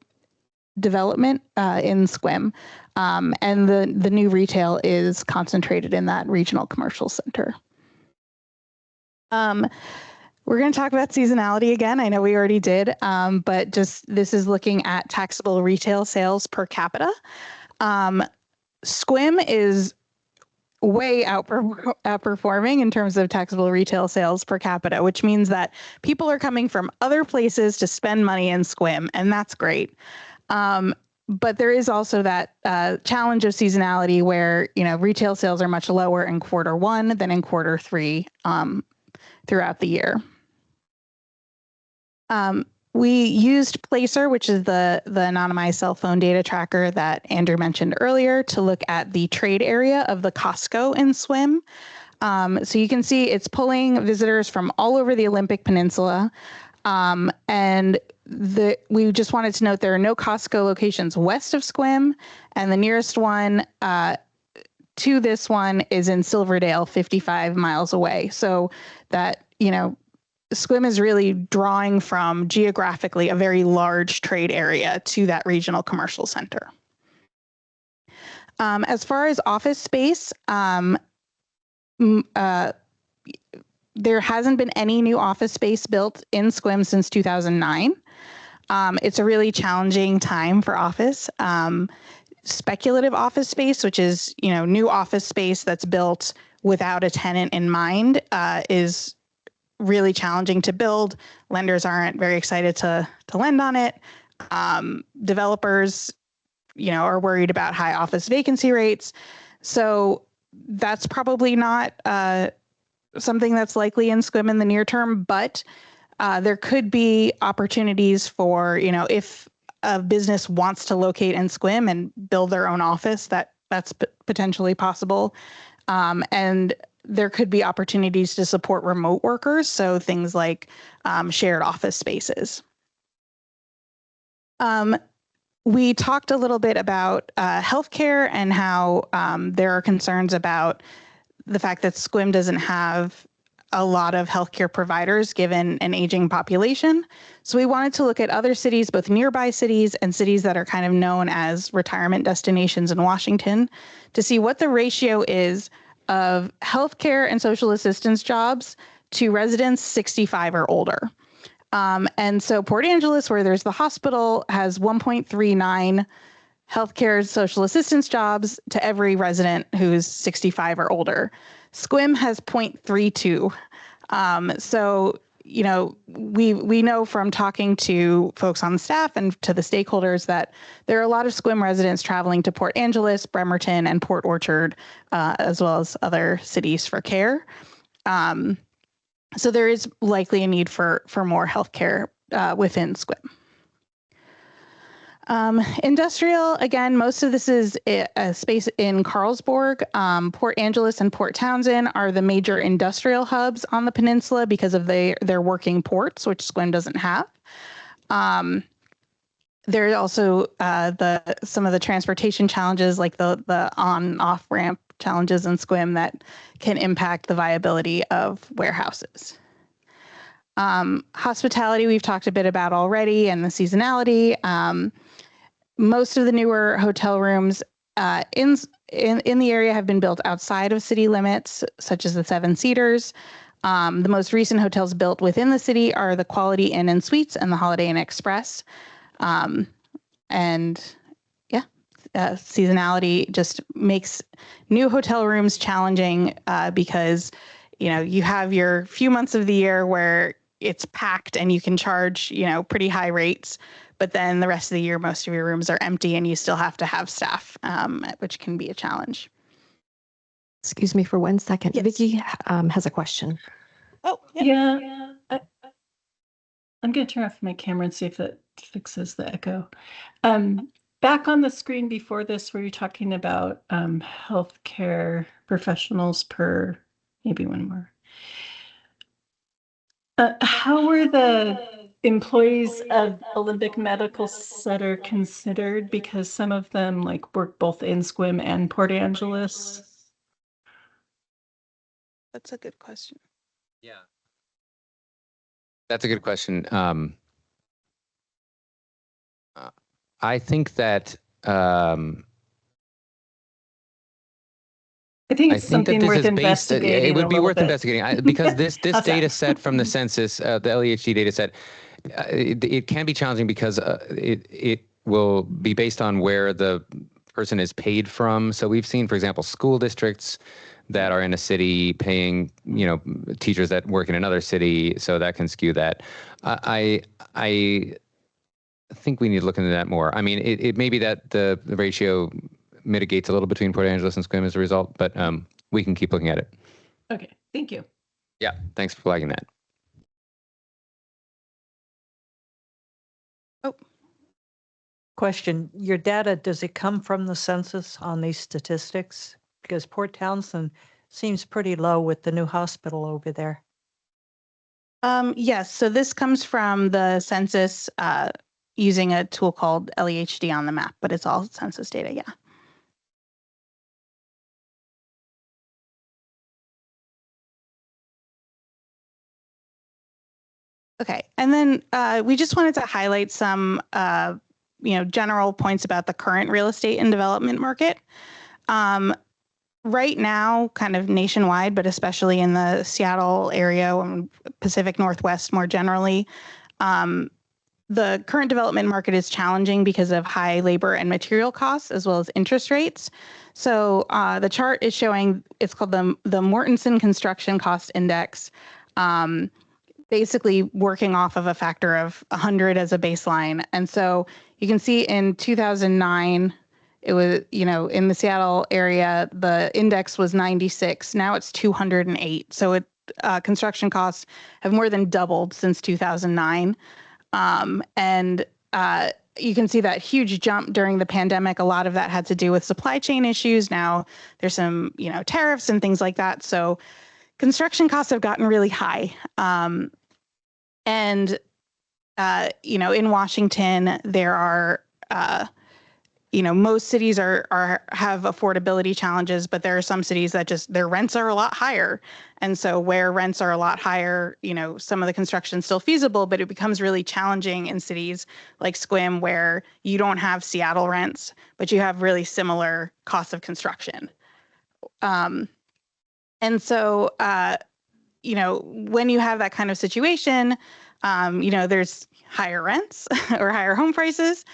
development in Sequim. And the new retail is concentrated in that regional commercial center. We're going to talk about seasonality again. I know we already did, but just this is looking at taxable retail sales per capita. Sequim is way outperforming in terms of taxable retail sales per capita, which means that people are coming from other places to spend money in Sequim, and that's great. But there is also that challenge of seasonality where, retail sales are much lower in Q1 than in Q3 throughout the year. We used Placer, which is the anonymized cell phone data tracker that Andrew mentioned earlier, to look at the trade area of the Costco in Sequim. So you can see it's pulling visitors from all over the Olympic Peninsula. And we just wanted to note there are no Costco locations west of Sequim, and the nearest one to this one is in Silverdale, 55 miles away. So that, Sequim is really drawing from geographically a very large trade area to that regional commercial center. As far as office space, there hasn't been any new office space built in Sequim since 2009. It's a really challenging time for office. Speculative office space, which is, new office space that's built without a tenant in mind, is really challenging to build. Lenders aren't very excited to lend on it. Developers, are worried about high office vacancy rates. So that's probably not something that's likely in Sequim in the near term, but there could be opportunities for, if a business wants to locate in Sequim and build their own office, that's potentially possible. And there could be opportunities to support remote workers, so things like shared office spaces. We talked a little bit about healthcare and how there are concerns about the fact that Sequim doesn't have a lot of healthcare providers given an aging population. So we wanted to look at other cities, both nearby cities and cities that are kind of known as retirement destinations in Washington, to see what the ratio is of healthcare and social assistance jobs to residents 65 or older. And so Port Angeles, where there's the hospital, has 1.39 healthcare social assistance jobs to every resident who's 65 or older. Sequim has 0.32. So, we know from talking to folks on the staff and to the stakeholders that there are a lot of Sequim residents traveling to Port Angeles, Bremerton, and Port Orchard, as well as other cities for care. So there is likely a need for more healthcare within Sequim. Industrial, again, most of this is a space in Carlsborg. Port Angeles and Port Townsend are the major industrial hubs on the peninsula because of their working ports, which Sequim doesn't have. There are also some of the transportation challenges, like the on-off ramp challenges in Sequim that can impact the viability of warehouses. Hospitality, we've talked a bit about already, and the seasonality. Most of the newer hotel rooms in the area have been built outside of city limits, such as the Seven Cedars. The most recent hotels built within the city are the Quality Inn and Suites and the Holiday Inn Express. Seasonality just makes new hotel rooms challenging because, you have your few months of the year where it's packed and you can charge, pretty high rates. But then the rest of the year, most of your rooms are empty and you still have to have staff, which can be a challenge. Excuse me for 1 second. Yes. Vicky has a question. Oh, yeah. I'm going to turn off my camera and see if it fixes the echo. Back on the screen before this, where you're talking about healthcare professionals per, maybe one more. How were the employees of Olympic Medical Center considered? Because some of them work both in Sequim and Port Angeles. That's a good question. Yeah. That's a good question. I think that I think it's something worth investigating. It would be worth investigating because this data set from the Mm-hmm. census, the LEHD data set, it can be challenging because it will be based on where the person is paid from. So we've seen, for example, school districts that are in a city paying, teachers that work in another city, so that can skew that. think we need to look into that more. I mean, it may be that the ratio mitigates a little between Port Angeles and Sequim as a result, but we can keep looking at it. Okay, thank you. Yeah, thanks for flagging that. Question, your data, does it come from the census on these statistics? Because Port Townsend seems pretty low with the new hospital over there. Yes, so this comes from the census using a tool called LEHD on the map, but it's all census data, yeah. Okay, and then we just wanted to highlight some, general points about the current real estate and development market. Right now, kind of nationwide, but especially in the Seattle area and Pacific Northwest more generally, the current development market is challenging because of high labor and material costs as well as interest rates. So the chart is showing, it's called the Mortenson Construction Cost Index, basically working off of a factor of 100 as a baseline. And so you can see in 2009, it was, in the Seattle area, the index was 96. Now it's 208. So construction costs have more than doubled since 2009. And you can see that huge jump during the pandemic. A lot of that had to do with supply chain issues. Now there's some, tariffs and things like that. So construction costs have gotten really high. In Washington, there are, most cities have affordability challenges, but there are some cities that just their rents are a lot higher. And so where rents are a lot higher, some of the construction is still feasible, but it becomes really challenging in cities like Sequim where you don't have Seattle rents, but you have really similar costs of construction. And so, when you have that kind of situation, there's higher rents or higher home prices.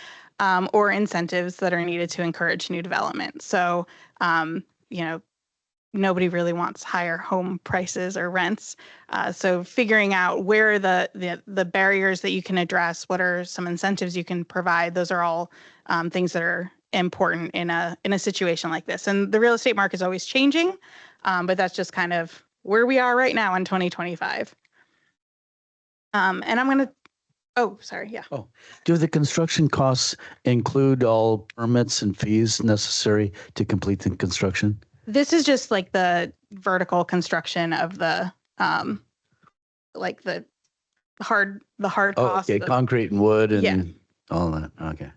Or incentives that are needed to encourage new development. So, nobody really wants higher home prices or rents. So figuring out where the barriers that you can address, what are some incentives you can provide, those are all things that are important in a situation like this. And the real estate market is always changing, but that's just kind of where we are right now in 2025. And I'm going to Oh, sorry. Yeah. Oh, do the construction costs include all permits and fees necessary to complete the construction? This is just like the vertical construction of the, like the hard cost. Okay, concrete and wood and Yeah. all that. Okay.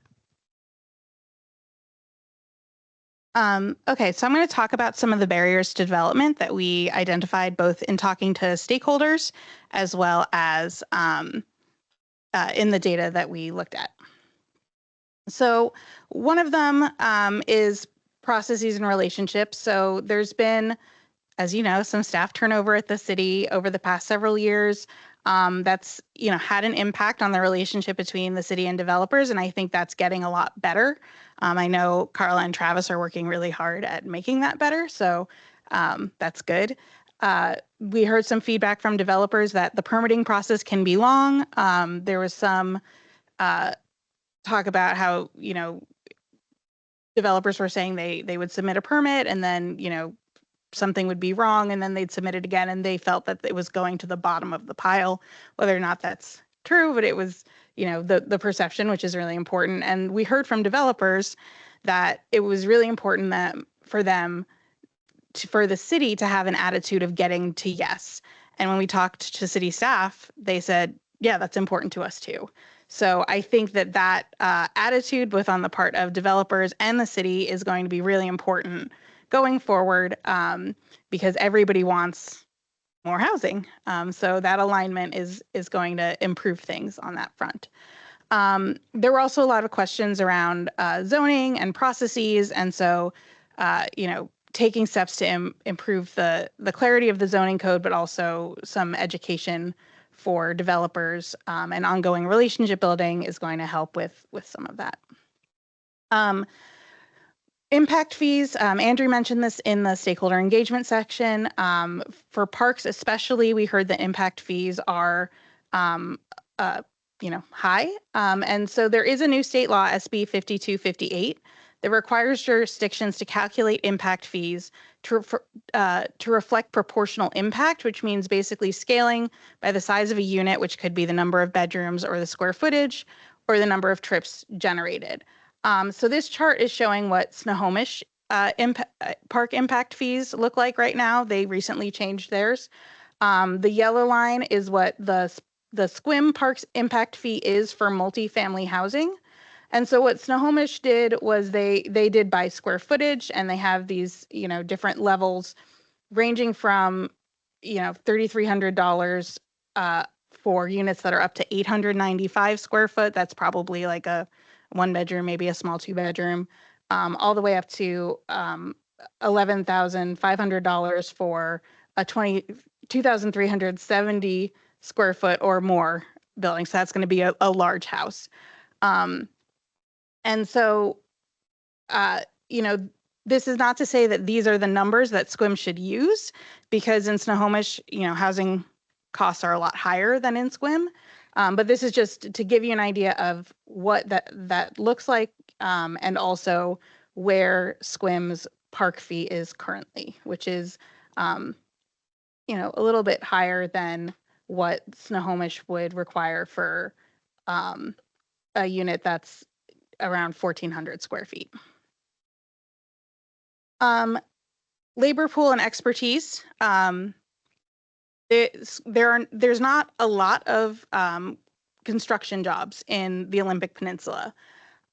Okay, so I'm going to talk about some of the barriers to development that we identified both in talking to stakeholders as well as in the data that we looked at. So one of them is processes and relationships. So there's been, as you know, some staff turnover at the city over the past several years. That's, had an impact on the relationship between the city and developers. And I think that's getting a lot better. I know Carla and Travis are working really hard at making that better. So that's good. We heard some feedback from developers that the permitting process can be long. There was some talk about how, developers were saying they would submit a permit and then, something would be wrong and then they'd submit it again and they felt that it was going to the bottom of the pile, whether or not that's true, but it was, the perception, which is really important. And we heard from developers that it was really important that for them for the city to have an attitude of getting to yes. And when we talked to city staff, they said, yeah, that's important to us too. So I think that attitude, both on the part of developers and the city, is going to be really important going forward because everybody wants more housing. So that alignment is going to improve things on that front. There were also a lot of questions around zoning and processes. And so, taking steps to improve the clarity of the zoning code, but also some education for developers and ongoing relationship building is going to help with some of that. Impact fees, Andrew mentioned this in the stakeholder engagement section. For parks especially, we heard that impact fees are high. And so there is a new state law, SB 5258, that requires jurisdictions to calculate impact fees to reflect proportional impact, which means basically scaling by the size of a unit, which could be the number of bedrooms or the square footage or the number of trips generated. So this chart is showing what Snohomish park impact fees look like right now. They recently changed theirs. The yellow line is what the Sequim Parks impact fee is for multifamily housing. And so what Snohomish did was they did by square footage, and they have these, different levels ranging from, $3,300 for units that are up to 895 square foot. That's probably like a 1-bedroom, maybe a small 2-bedroom, all the way up to $11,500 for a 2,370 square foot or more building. So that's going to be a large house. And so, this is not to say that these are the numbers that Sequim should use, because in Snohomish, housing costs are a lot higher than in Sequim. But this is just to give you an idea of what that looks like, and also where Sequim's park fee is currently, which is, a little bit higher than what Snohomish would require for a unit that's around 1,400 square feet. Labor pool and expertise. There's not a lot of construction jobs in the Olympic Peninsula.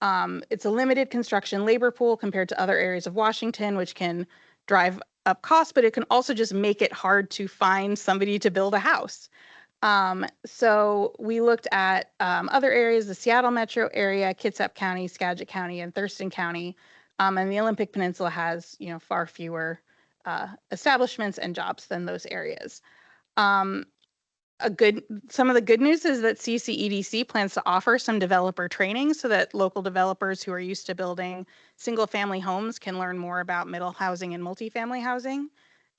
It's a limited construction labor pool compared to other areas of Washington, which can drive up costs, but it can also just make it hard to find somebody to build a house. So we looked at other areas, the Seattle metro area, Kitsap County, Skagit County, and Thurston County. And the Olympic Peninsula has, far fewer establishments and jobs than those areas. Some of the good news is that CCEDC plans to offer some developer training so that local developers who are used to building single family homes can learn more about middle housing and multifamily housing.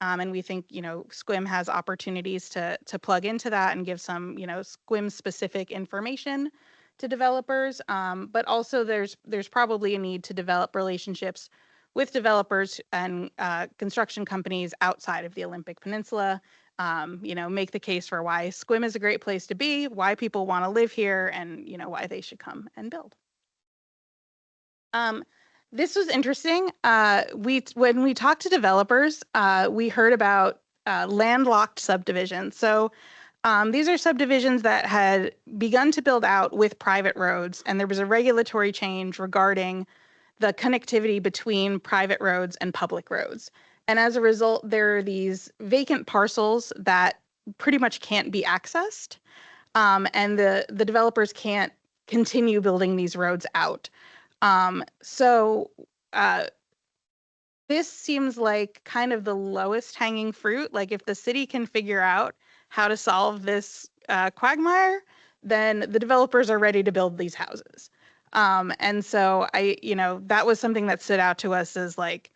And we think, Sequim has opportunities to plug into that and give some, Sequim specific information to developers. But also there's probably a need to develop relationships with developers and construction companies outside of the Olympic Peninsula. Make the case for why Sequim is a great place to be, why people want to live here, and, why they should come and build. This was interesting. When we talked to developers, we heard about landlocked subdivisions. So these are subdivisions that had begun to build out with private roads, and there was a regulatory change regarding the connectivity between private roads and public roads. And as a result, there are these vacant parcels that pretty much can't be accessed, and the developers can't continue building these roads out. This seems like kind of the lowest hanging fruit. Like, if the city can figure out how to solve this quagmire, then the developers are ready to build these houses. And so that was something that stood out to us as like,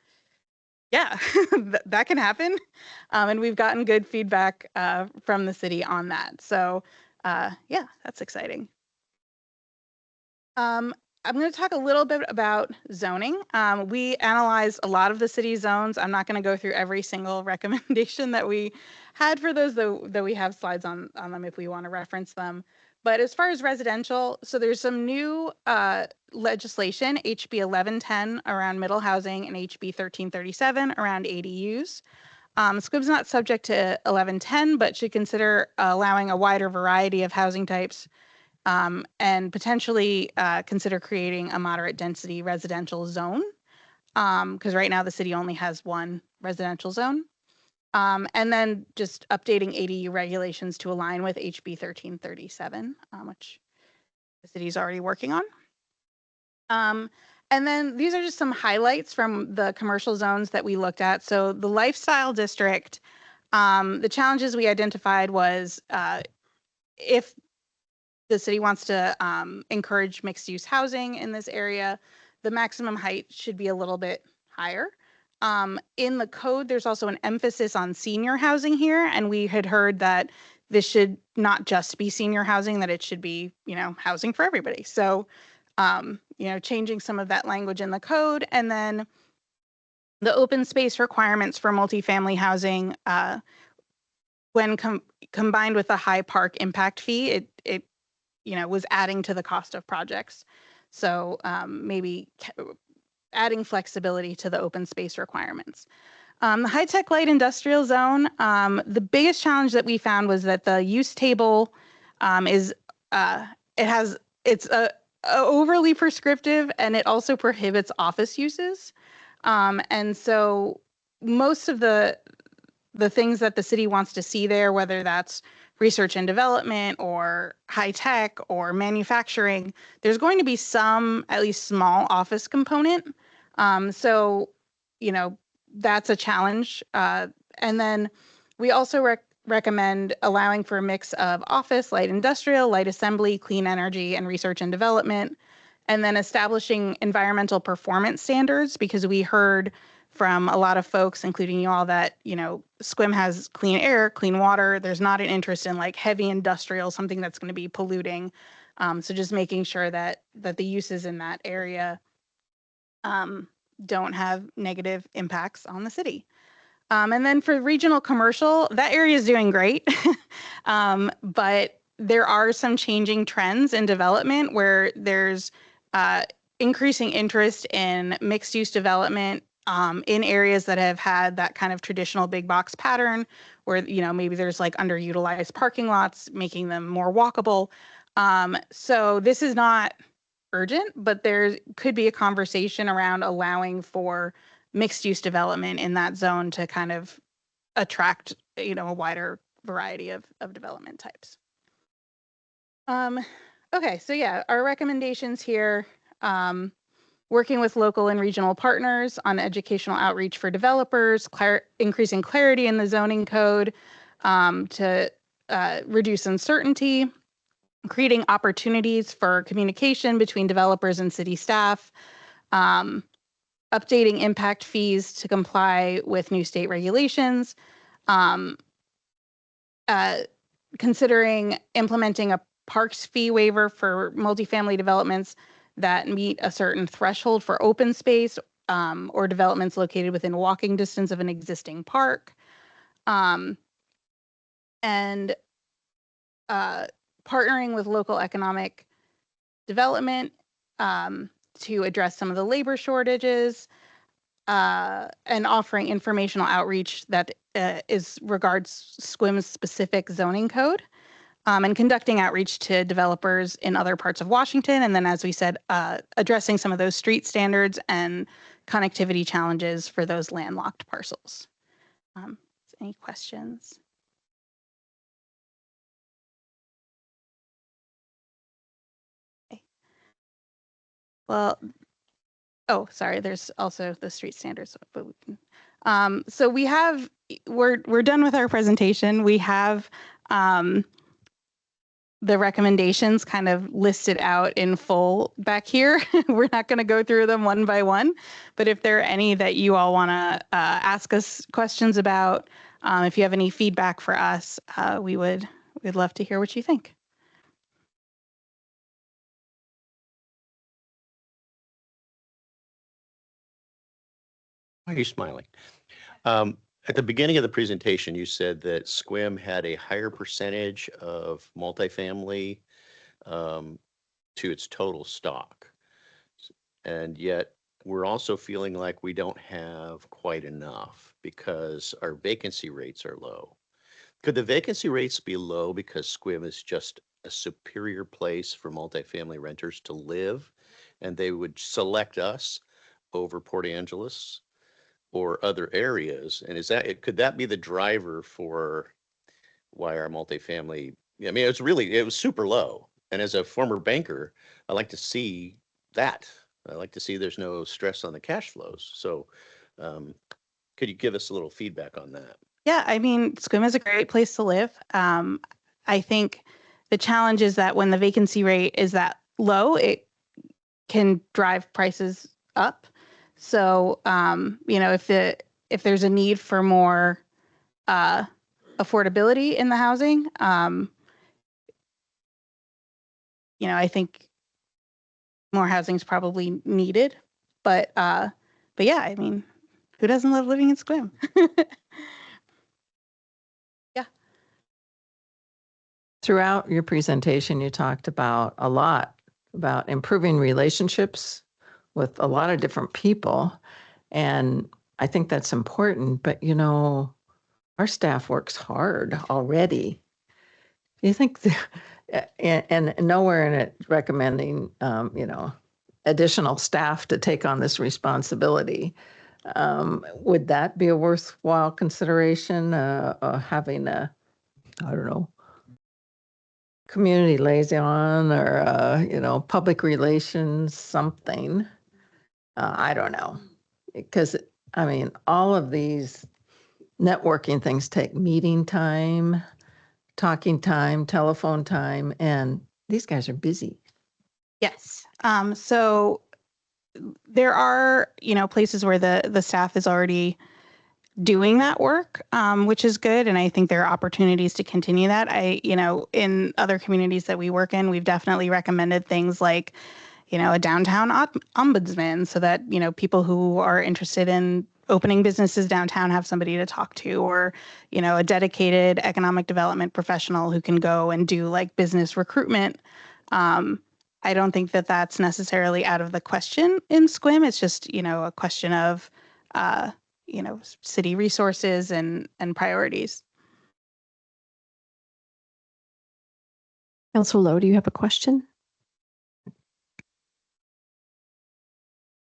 yeah, that can happen. And we've gotten good feedback from the city on that. So yeah, that's exciting. I'm going to talk a little bit about zoning. We analyzed a lot of the city zones. I'm not going to go through every single recommendation that we had for those, though we have slides on them if we want to reference them. But as far as residential, so there's some new legislation, HB 1110 around middle housing and HB 1337 around ADUs. Sequim's not subject to 1110, but should consider allowing a wider variety of housing types, and potentially consider creating a moderate density residential zone, because right now the city only has one residential zone. And then just updating ADU regulations to align with HB 1337, which the city is already working on. And then these are just some highlights from the commercial zones that we looked at. So the lifestyle district, the challenges we identified was if the city wants to encourage mixed use housing in this area, the maximum height should be a little bit higher. In the code, there's also an emphasis on senior housing here, and we had heard that this should not just be senior housing, that it should be, housing for everybody. So, changing some of that language in the code, and then the open space requirements for multifamily housing, when combined with the high park impact fee, it was adding to the cost of projects. So maybe adding flexibility to the open space requirements. The high-tech light industrial zone, the biggest challenge that we found was that the use table it's overly prescriptive, and it also prohibits office uses. And so most of the things that the city wants to see there, whether that's research and development or high tech or manufacturing, there's going to be some, at least small, office component. So, that's a challenge. And then we also recommend allowing for a mix of office, light industrial, light assembly, clean energy, and research and development. And then establishing environmental performance standards, because we heard from a lot of folks, including you all, that, Sequim has clean air, clean water. There's not an interest in like heavy industrial, something that's going to be polluting. So just making sure that the uses in that area don't have negative impacts on the city. And then for regional commercial, that area is doing great. But there are some changing trends in development where there's increasing interest in mixed use development in areas that have had that kind of traditional big box pattern where, maybe there's like underutilized parking lots, making them more walkable. So this is not urgent, but there could be a conversation around allowing for mixed use development in that zone to kind of attract, a wider variety of development types. Okay, so yeah, our recommendations here, working with local and regional partners on educational outreach for developers, increasing clarity in the zoning code to reduce uncertainty, creating opportunities for communication between developers and city staff, updating impact fees to comply with new state regulations, considering implementing a parks fee waiver for multifamily developments that meet a certain threshold for open space or developments located within walking distance of an existing park, and partnering with local economic development to address some of the labor shortages, and offering informational outreach that regards Sequim's specific zoning code, and conducting outreach to developers in other parts of Washington. And then, as we said, addressing some of those street standards and connectivity challenges for those landlocked parcels. Any questions? Okay. Well, oh, sorry, there's also the street standards. But so we're done with our presentation. We have the recommendations kind of listed out in full back here. We're not going to go through them one by one, but if there are any that you all want to ask us questions about, if you have any feedback for us, we'd love to hear what you think. Why are you smiling? At the beginning of the presentation, you said that Sequim had a higher percentage of multifamily to its total stock. And yet we're also feeling like we don't have quite enough because our vacancy rates are low. Could the vacancy rates be low because Sequim is just a superior place for multifamily renters to live and they would select us over Port Angeles or other areas? And could that be the driver for why our multifamily, I mean, it was super low. And as a former banker, I like to see that. I like to see there's no stress on the cash flows. So could you give us a little feedback on that? Yeah, I mean, Sequim is a great place to live. I think the challenge is that when the vacancy rate is that low, it can drive prices up. So, if there's a need for more affordability in the housing, I think more housing is probably needed. But yeah, I mean, who doesn't love living in Sequim? Yeah. Throughout your presentation, you talked about a lot about improving relationships with a lot of different people. And I think that's important, but our staff works hard already. Do you think, and nowhere in it recommending, additional staff to take on this responsibility. Would that be a worthwhile consideration, having I don't know, community liaison or, public relations, something? I don't know. Because, all of these networking things take meeting time, talking time, telephone time, and these guys are busy. Yes. So there are, places where the staff is already doing that work, which is good. And I think there are opportunities to continue that. In other communities that we work in, we've definitely recommended things like, a downtown ombudsman so that, people who are interested in opening businesses downtown have somebody to talk to, or, a dedicated economic development professional who can go and do like business recruitment. I don't think that that's necessarily out of the question in Sequim. It's just, a question of, city resources and priorities. Councilor Lowe, do you have a question?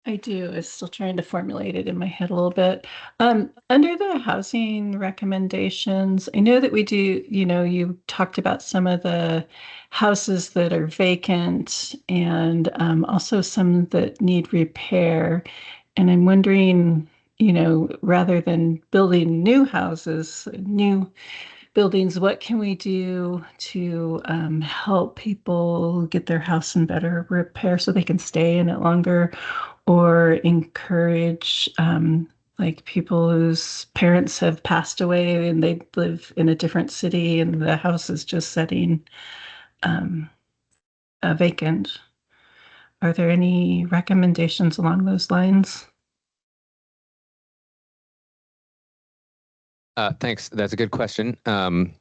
I do. I was still trying to formulate it in my head a little bit. Under the housing recommendations, I know that we do, you talked about some of the houses that are vacant and also some that need repair. And I'm wondering, rather than building new houses, new buildings, what can we do to help people get their house in better repair so they can stay in it longer, or encourage like people whose parents have passed away and they live in a different city and the house is just sitting vacant? Are there any recommendations along those lines? Thanks. That's a good question. We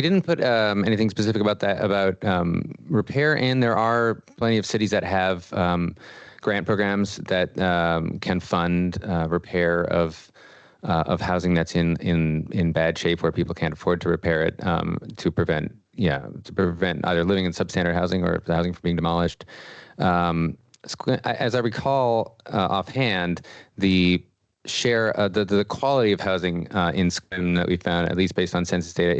didn't put anything specific about that, about repair, and there are plenty of cities that have grant programs that can fund repair of housing that's in bad shape where people can't afford to repair it, to prevent either living in substandard housing or the housing from being demolished. As I recall offhand, the share, the quality of housing in Sequim that we found, at least based on census data,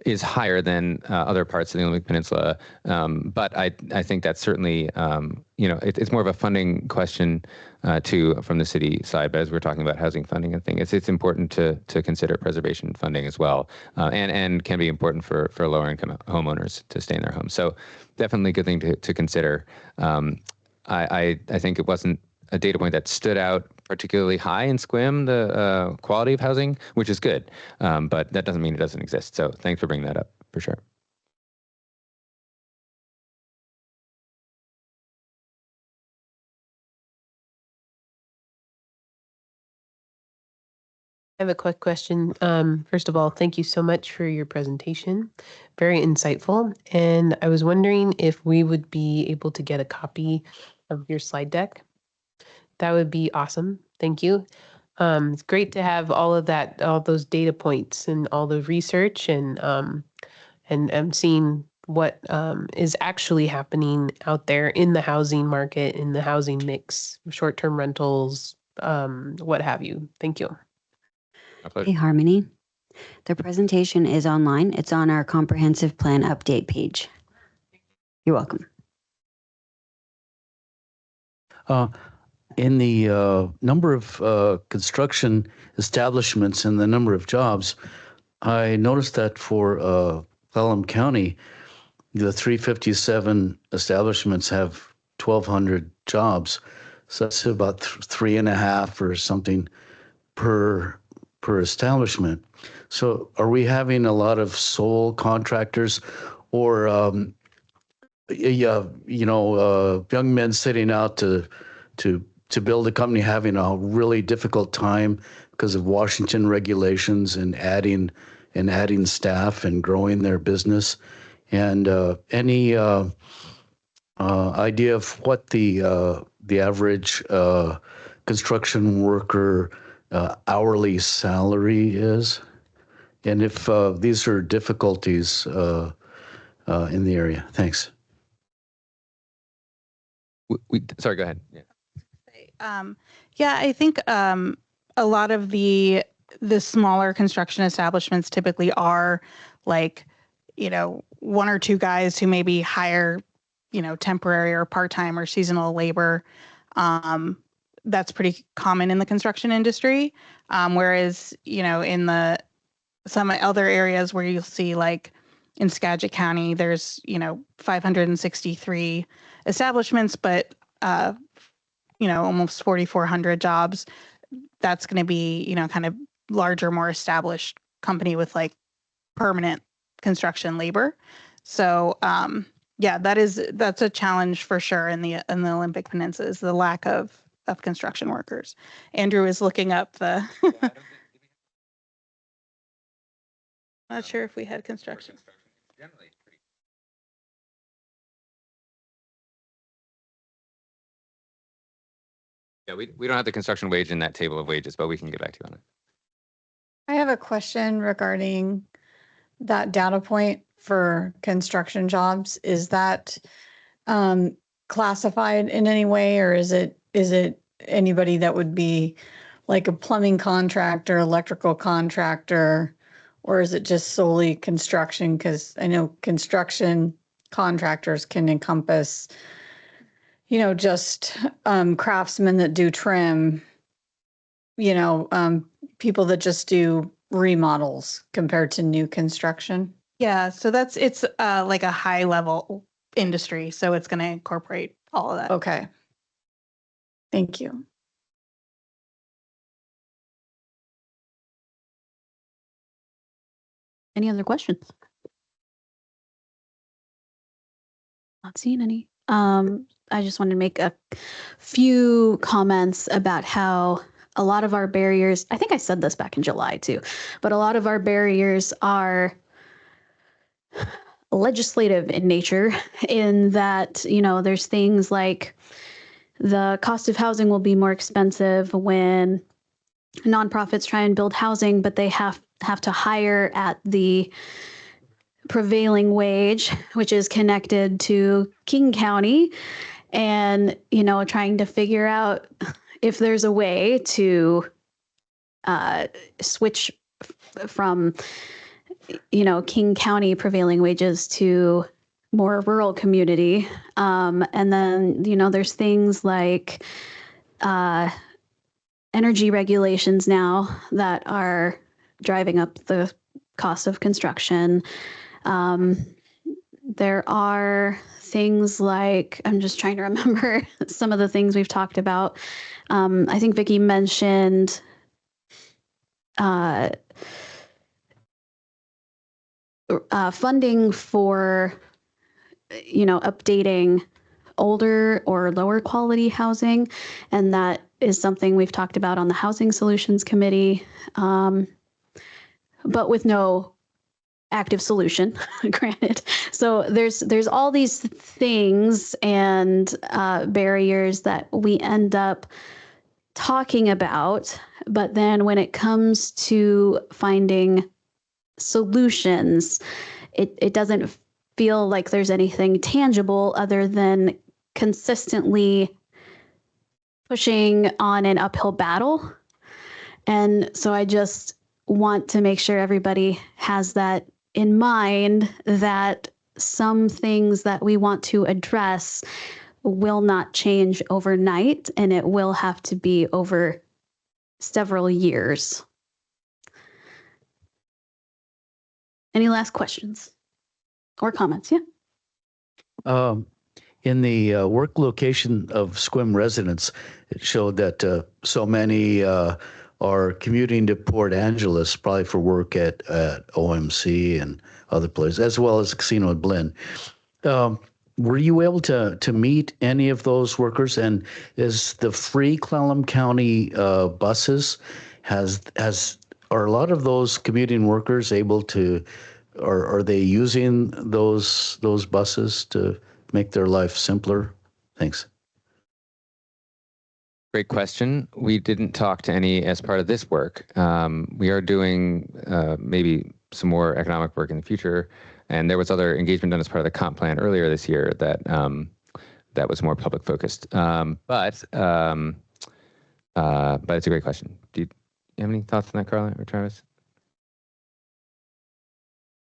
is higher than other parts of the Olympic Peninsula. But I think that's certainly, it's more of a funding question too from the city side. But as we're talking about housing funding and things, it's important to consider preservation funding as well, and can be important for lower income homeowners to stay in their homes. So definitely a good thing to consider. I think it wasn't a data point that stood out particularly high in Sequim, the quality of housing, which is good, but that doesn't mean it doesn't exist. So thanks for bringing that up, for sure. I have a quick question. First of all, thank you so much for your presentation. Very insightful. And I was wondering if we would be able to get a copy of your slide deck. That would be awesome. Thank you. It's great to have all of that, all those data points and all the research and seeing what is actually happening out there in the housing market, in the housing mix, short-term rentals, what have you. Thank you. Hey, Harmony. The presentation is online. It's on our comprehensive plan update page. You're welcome. In the number of construction establishments and the number of jobs, I noticed that for Clallam County, the 357 establishments have 1,200 jobs. So that's about 3.5 or something per establishment. So are we having a lot of sole contractors or young men sitting out to build a company having a really difficult time because of Washington regulations and adding staff and growing their business? And any idea of what the average construction worker hourly salary is? And if these are difficulties in the area? Thanks. Sorry, go ahead. Yeah. Yeah, I think a lot of the smaller construction establishments typically are like, one or two guys who maybe hire, temporary or part-time or seasonal labor. That's pretty common in the construction industry. Whereas, in some other areas where you'll see, like in Skagit County, there's, 563 establishments, but almost 4,400 jobs. That's going to be, kind of larger, more established company with like permanent construction labor. So, yeah, that's a challenge for sure in the Olympic Peninsula, is the lack of construction workers. Andrew is looking up the. Not sure if we had construction. Yeah, we don't have the construction wage in that table of wages, but we can get back to you on it. I have a question regarding that data point for construction jobs. Is that classified in any way, or is it anybody that would be like a plumbing contractor, electrical contractor, or is it just solely construction? Because I know construction contractors can encompass, just craftsmen that do trim, people that just do remodels compared to new construction. Yeah, so it's like a high level industry, so it's going to incorporate all of that. Okay. Thank you. Any other questions? Not seeing any. I just wanted to make a few comments about how a lot of our barriers, I think I said this back in July too, but a lot of our barriers are legislative in nature, in that, there's things like the cost of housing will be more expensive when nonprofits try and build housing, but they have to hire at the prevailing wage, which is connected to King County, and, trying to figure out if there's a way to switch from, King County prevailing wages to more rural community. And then, there's things like energy regulations now that are driving up the cost of construction. There are things like, I'm just trying to remember some of the things we've talked about. I think Vicki mentioned funding for, updating older or lower quality housing. And that is something we've talked about on the Housing Solutions Committee, but with no active solution, granted. So there's all these things and barriers that we end up talking about, but then when it comes to finding solutions, it doesn't feel like there's anything tangible other than consistently pushing on an uphill battle. And so I just want to make sure everybody has that in mind, that some things that we want to address will not change overnight, and it will have to be over several years. Any last questions or comments? Yeah. in the work location of Sequim residents, it showed that so many are commuting to Port Angeles, probably for work at OMC and other places, as well as Casino at Blinn. Were you able to meet any of those workers? And is the free Clallam County buses, are a lot of those commuting workers able to, are they using those buses to make their life simpler? Thanks. Great question. We didn't talk to any as part of this work. We are doing maybe some more economic work in the future, and there was other engagement done as part of the comp plan earlier this year that that was more public focused. But it's a great question. Do you have any thoughts on that, Carla or Travis?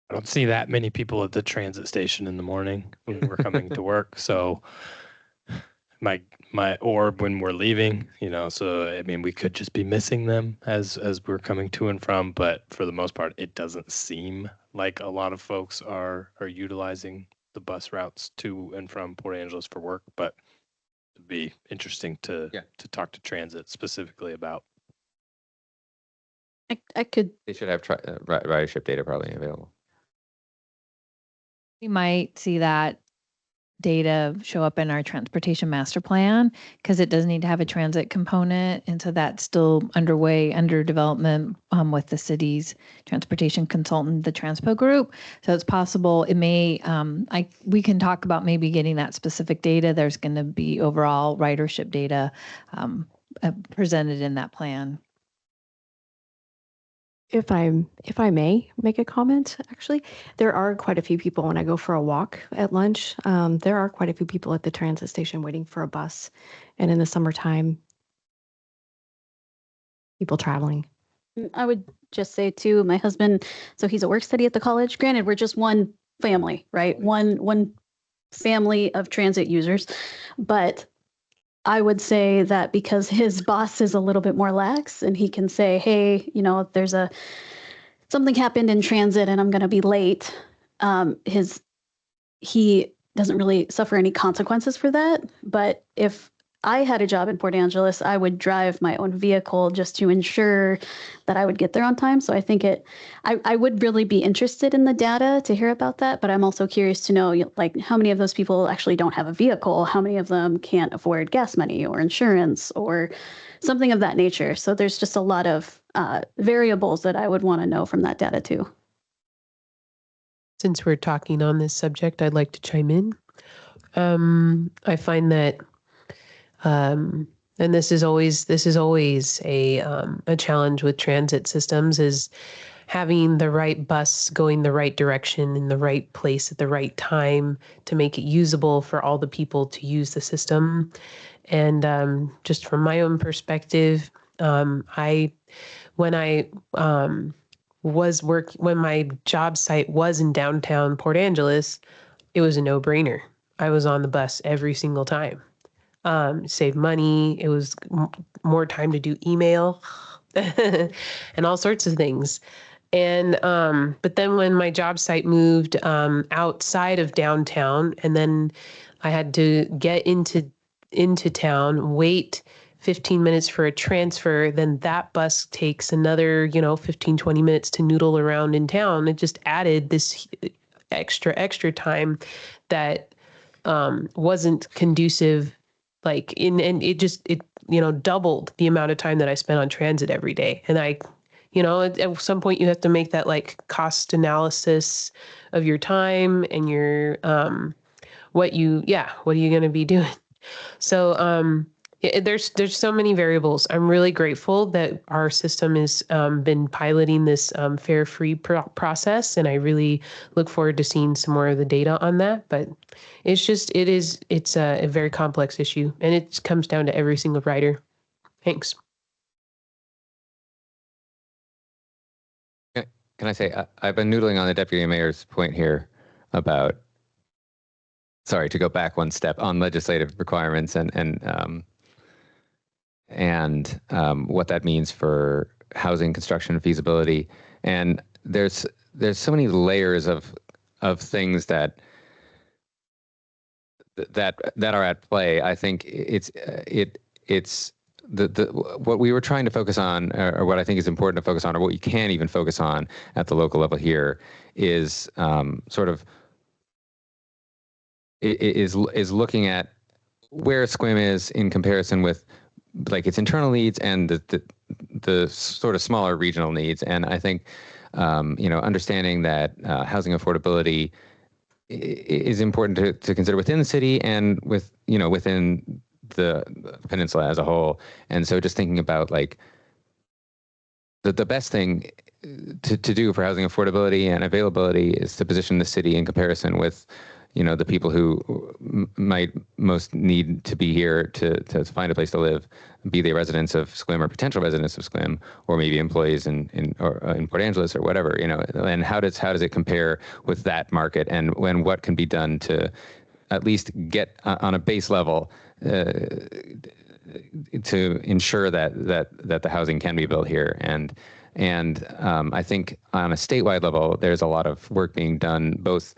I don't see that many people at the transit station in the morning when we're coming to work. So or when we're leaving, so I mean, we could just be missing them as we're coming to and from, but for the most part, it doesn't seem like a lot of folks are utilizing the bus routes to and from Port Angeles for work, but it'd be interesting to talk to transit specifically about. I could. They should have ridership data probably available. We might see that data show up in our transportation master plan because it does need to have a transit component. And so that's still underway, under development with the city's transportation consultant, the Transpo group. So it's possible it may, we can talk about maybe getting that specific data. There's going to be overall ridership data presented in that plan. If I may make a comment, actually, there are quite a few people when I go for a walk at lunch. There are quite a few people at the transit station waiting for a bus, and in the summertime, people traveling. I would just say too, my husband, so he's a work study at the college. Granted, we're just one family, right? One family of transit users, but I would say that because his boss is a little bit more lax and he can say, hey, if there's something happened in transit and I'm going to be late, he doesn't really suffer any consequences for that. But if I had a job in Port Angeles, I would drive my own vehicle just to ensure that I would get there on time. So I think I would really be interested in the data to hear about that. But I'm also curious to know, like, how many of those people actually don't have a vehicle? How many of them can't afford gas money or insurance or something of that nature? So there's just a lot of variables that I would want to know from that data too. Since we're talking on this subject, I'd like to chime in. I find that and this is always a challenge with transit systems, is having the right bus going the right direction in the right place at the right time to make it usable for all the people to use the system. And just from my own perspective, when my job site was in downtown Port Angeles, it was a no-brainer. I was on the bus every single time. Save money. It was more time to do email and all sorts of things. And but then when my job site moved outside of downtown, and then I had to get into town, wait 15 minutes for a transfer, then that bus takes another 15, 20 minutes to noodle around in town. It just added this extra time that wasn't conducive. And it doubled the amount of time that I spent on transit every day. And at some point you have to make that cost analysis of your time and your, what are you going to be doing? So, there's so many variables. I'm really grateful that our system has been piloting this fare free process, and I really look forward to seeing some more of the data on that. But it's a very complex issue, and it comes down to every single rider. Thanks. Can I say I've been noodling on the deputy mayor's point here about, sorry, to go back one step on legislative requirements and what that means for housing construction feasibility. And there's so many layers of things that that are at play. I think it's the what we were trying to focus on, or what I think is important to focus on, or what you can even focus on at the local level here, is sort of is looking at where Sequim is in comparison with like its internal needs and the sort of smaller regional needs. And I think understanding that housing affordability is important to consider within the city and within the peninsula as a whole. And so just thinking about like the best thing to do for housing affordability and availability is to position the city in comparison with the people who might most need to be here to find a place to live, be they residents of Sequim or potential residents of Sequim, or maybe employees in Port Angeles or whatever, and how does it compare with that market, and what can be done to at least get on a base level to ensure that the housing can be built here. And I think on a statewide level, there's a lot of work being done, both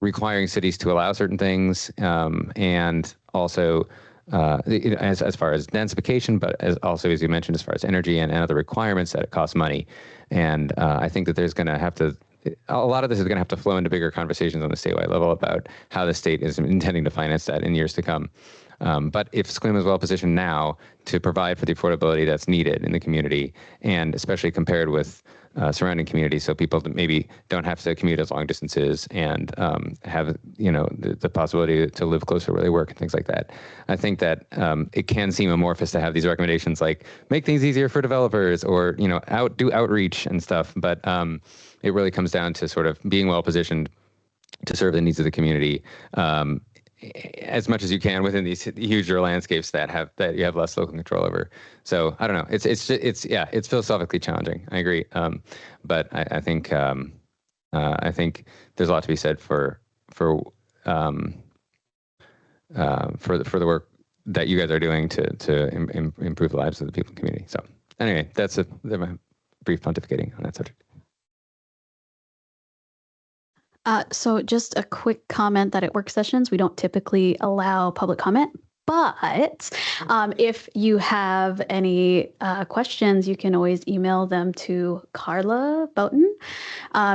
requiring cities to allow certain things, and also as far as densification, but also, as you mentioned, as far as energy and other requirements that it costs money. And I think that there's going to have to, a lot of this is going to have to flow into bigger conversations on the statewide level about how the state is intending to finance that in years to come. But if Sequim is well positioned now to provide for the affordability that's needed in the community, and especially compared with surrounding communities, so people that maybe don't have to commute as long distances and have the possibility to live closer where they work and things like that, I think that it can seem amorphous to have these recommendations like make things easier for developers or do outreach and stuff. But it really comes down to sort of being well positioned to serve the needs of the community as much as you can within these huger landscapes that you have less local control over. So I don't know. It's philosophically challenging. I agree. But I think there's a lot to be said for the work that you guys are doing to improve the lives of the people in the community. So anyway, that's my brief pontificating on that subject. So just a quick comment that at work sessions, we don't typically allow public comment, but if you have any questions, you can always email them to Carla Boughton.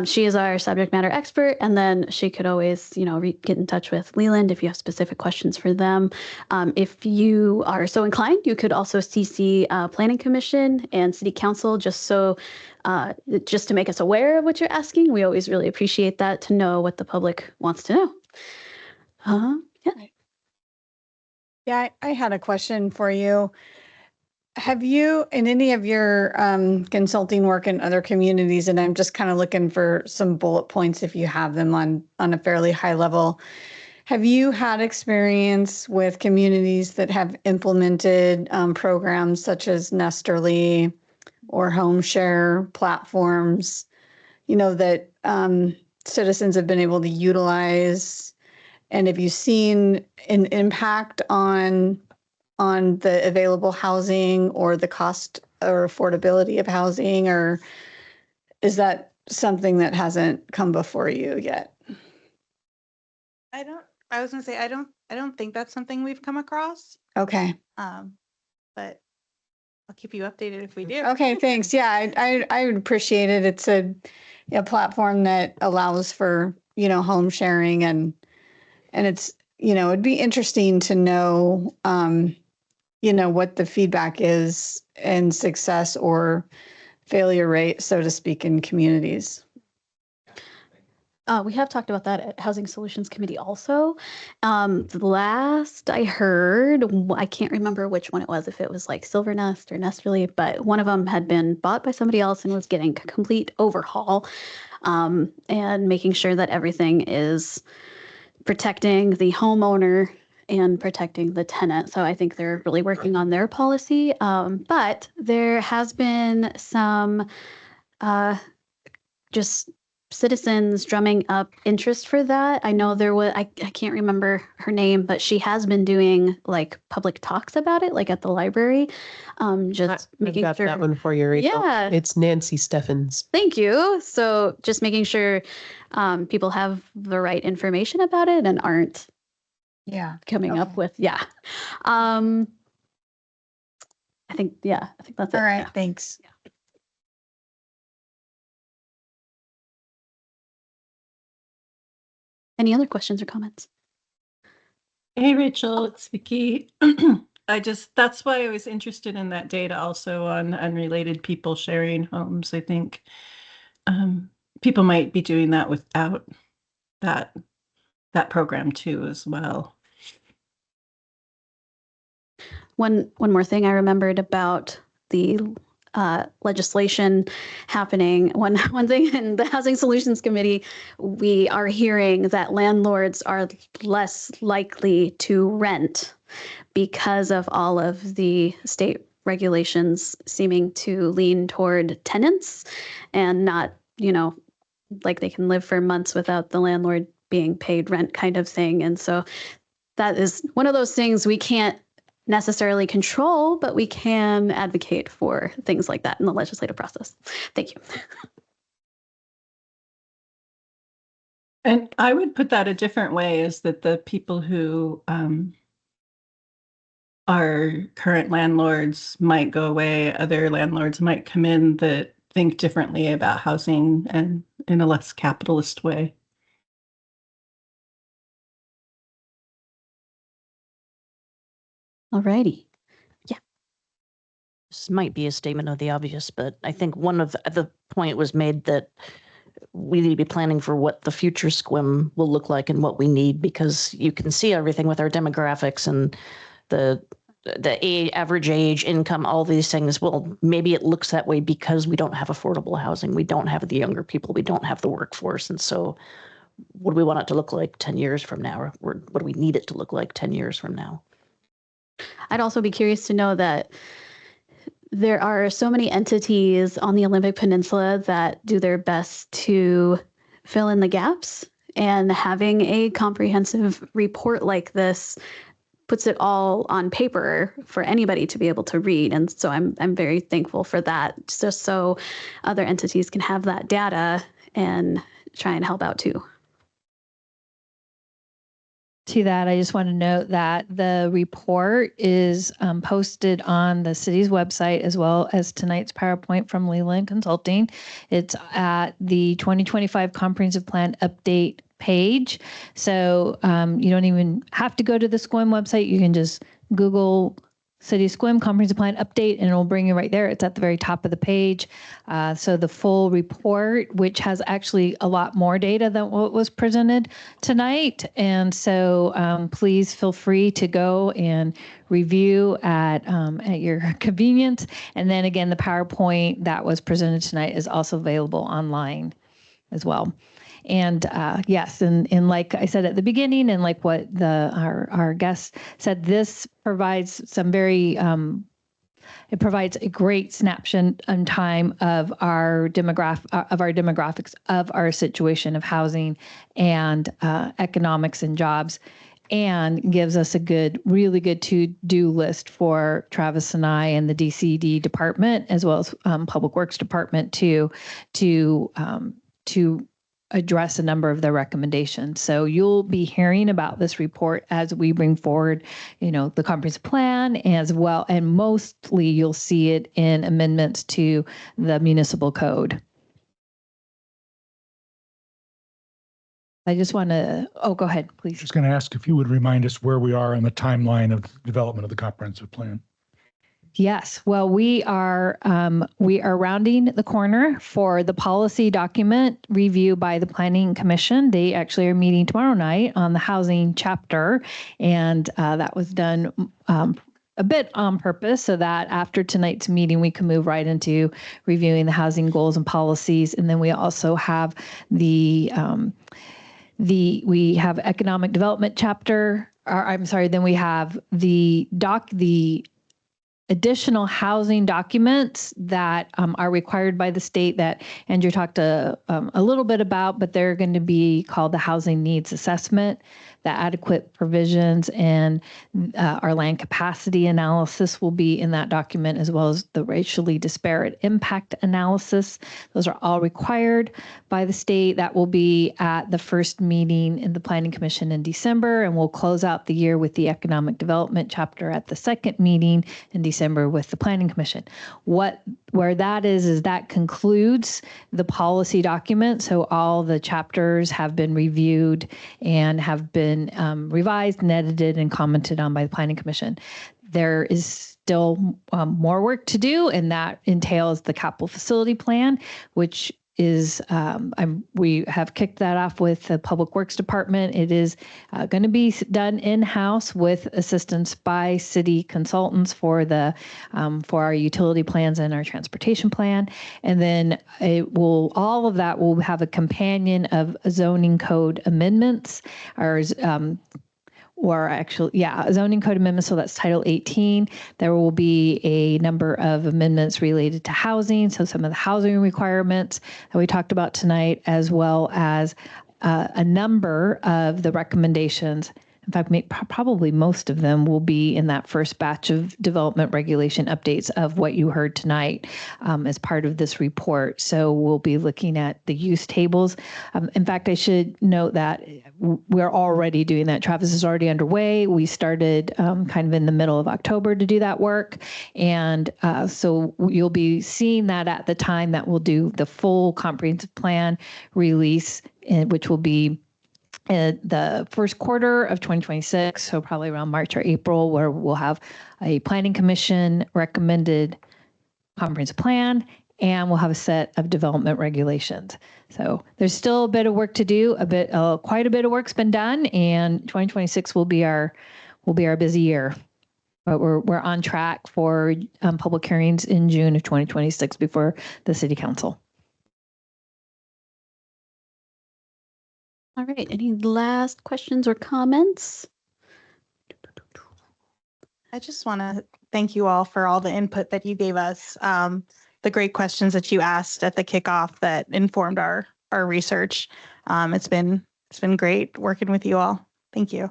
She is our subject matter expert, and then she could always, get in touch with Leland if you have specific questions for them. If you are so inclined, you could also CC Planning Commission and City Council just to make us aware of what you're asking. We always really appreciate that, to know what the public wants to know. Yeah, I had a question for you. Have you, in any of your consulting work in other communities, and I'm just kind of looking for some bullet points if you have them on a fairly high level, have you had experience with communities that have implemented programs such as Nesterly or home share platforms, that citizens have been able to utilize? And have you seen an impact on the available housing or the cost or affordability of housing, or is that something that hasn't come before you yet? I was gonna say, I don't think that's something we've come across. Okay. But I'll keep you updated if we do. Okay, thanks. Yeah, I would appreciate it. It's a platform that allows for, home sharing, and it's, it'd be interesting to know, what the feedback is and success or failure rate, so to speak, in communities. We have talked about that at Housing Solutions Committee also. The last I heard, I can't remember which one it was, if it was like Silver Nest or Nesterly, but one of them had been bought by somebody else and was getting a complete overhaul, and making sure that everything is protecting the homeowner and protecting the tenant. So I think they're really working on their policy. But there has been some just citizens drumming up interest for that. I know there was, I can't remember her name, but she has been doing like public talks about it, like at the library. Just making I've got sure that one for you, Rachel. Yeah. It's Nancy Steffens. Thank you. So just making sure people have the right information about it and aren't coming up with. Yeah. I think that's it. All right, Yeah. thanks. Any other questions or comments? Hey, Rachel, it's Vicky. That's why I was interested in that data also on unrelated people sharing homes. I think people might be doing that without that program too as well. One more thing I remembered about the legislation happening. One thing in the Housing Solutions Committee, we are hearing that landlords are less likely to rent because of all of the state regulations seeming to lean toward tenants and not, like they can live for months without the landlord being paid rent kind of thing. And so that is one of those things we can't necessarily control, but we can advocate for things like that in the legislative process. Thank you. And I would put that a different way, is that the people who are current landlords might go away, other landlords might come in that think differently about housing and in a less capitalist way. All righty. This might be a statement of the obvious, but I think one of the point was made that we need to be planning for what the future Sequim will look like and what we need, because you can see everything with our demographics and the average age, income, all these things. Well, maybe it looks that way because we don't have affordable housing. We don't have the younger people. We don't have the workforce. And so what do we want it to look like 10 years from now? Or what do we need it to look like 10 years from now? I'd also be curious to know that there are so many entities on the Olympic Peninsula that do their best to fill in the gaps, and having a comprehensive report like this puts it all on paper for anybody to be able to read. And so I'm very thankful for that, just so other entities can have that data and try and help out too. To that, I just want to note that the report is posted on the city's website, as well as tonight's PowerPoint from Leland Consulting. It's at the 2025 Comprehensive Plan Update page. So you don't even have to go to the Sequim website. You can just Google City Sequim Comprehensive Plan Update, and it'll bring you right there. It's at the very top of the page. So the full report, which has actually a lot more data than what was presented tonight. And so please feel free to go and review at your convenience. And then again, the PowerPoint that was presented tonight is also available online as well. And yes, and like I said at the beginning, and like what our guest said, this provides some very, it provides a great snapshot in time of our demographics, of our situation of housing and economics and jobs, and gives us a really good to-do list for Travis and I and the DCD department, as well as Public Works Department to address a number of their recommendations. So you'll be hearing about this report as we bring forward, the comprehensive plan as well, and mostly you'll see it in amendments to the municipal code. I just want to, go ahead, please. Just going to ask if you would remind us where we are in the timeline of development of the comprehensive plan. Yes, well, we are rounding the corner for the policy document review by the Planning Commission. They actually are meeting tomorrow night on the housing chapter, and that was done a bit on purpose so that after tonight's meeting, we can move right into reviewing the housing goals and policies. And then we also have we have economic development chapter. Then we have the additional housing documents that are required by the state that Andrew talked a little bit about, but they're going to be called the housing needs assessment. the adequate provisions and our land capacity analysis will be in that document, as well as the racially disparate impact analysis. Those are all required by the state. That will be at the first meeting in the Planning Commission in December, and we'll close out the year with the Economic Development chapter at the second meeting in December with the Planning Commission. Where that is that concludes the policy document. So all the chapters have been reviewed and have been revised and edited and commented on by the Planning Commission. There is still more work to do, and that entails the capital facility plan, which is we have kicked that off with the Public Works Department. It is going to be done in-house with assistance by city consultants for our utility plans and our transportation plan. And then all of that will have a companion of zoning code amendments, zoning code amendments. So that's Title 18. There will be a number of amendments related to housing. So some of the housing requirements that we talked about tonight, as well as a number of the recommendations. In fact, probably most of them will be in that first batch of development regulation updates of what you heard tonight as part of this report. So we'll be looking at the use tables. In fact, I should note that we're already doing that. Travis is already underway. We started kind of in the middle of October to do that work. And so you'll be seeing that at the time that we'll do the full comprehensive plan release, which will be the first quarter of 2026, so probably around March or April, where we'll have a Planning Commission recommended comprehensive plan, and we'll have a set of development regulations. So there's still a bit of work to do. Quite a bit of work's been done, and 2026 will be our busy year. But we're on track for public hearings in June of 2026 before the City Council. All right, any last questions or comments? I just want to thank you all for all the input that you gave us, the great questions that you asked at the kickoff that informed our research. It's been great working with you all. Thank you.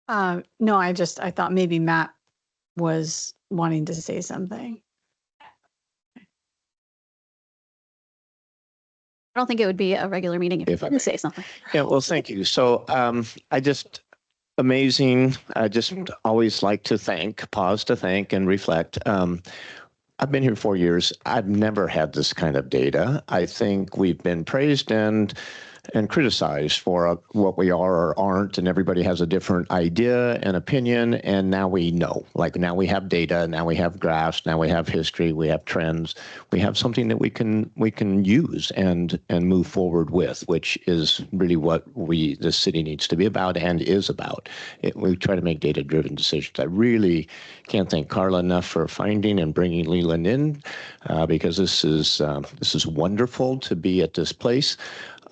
No, I thought maybe Matt was wanting to say something. I don't think it would be a regular meeting if you didn't say something. Yeah, well, thank you. So amazing. I just always like to pause to think and reflect. I've been here 4 years. I've never had this kind of data. I think we've been praised and criticized for what we are or aren't, and everybody has a different idea and opinion, and now we know. Like now we have data, now we have graphs, now we have history, we have trends, we have something that we can use and move forward with, which is really what the city needs to be about and is about. We try to make data-driven decisions. I really can't thank Carla enough for finding and bringing Leland in, because this is wonderful to be at this place.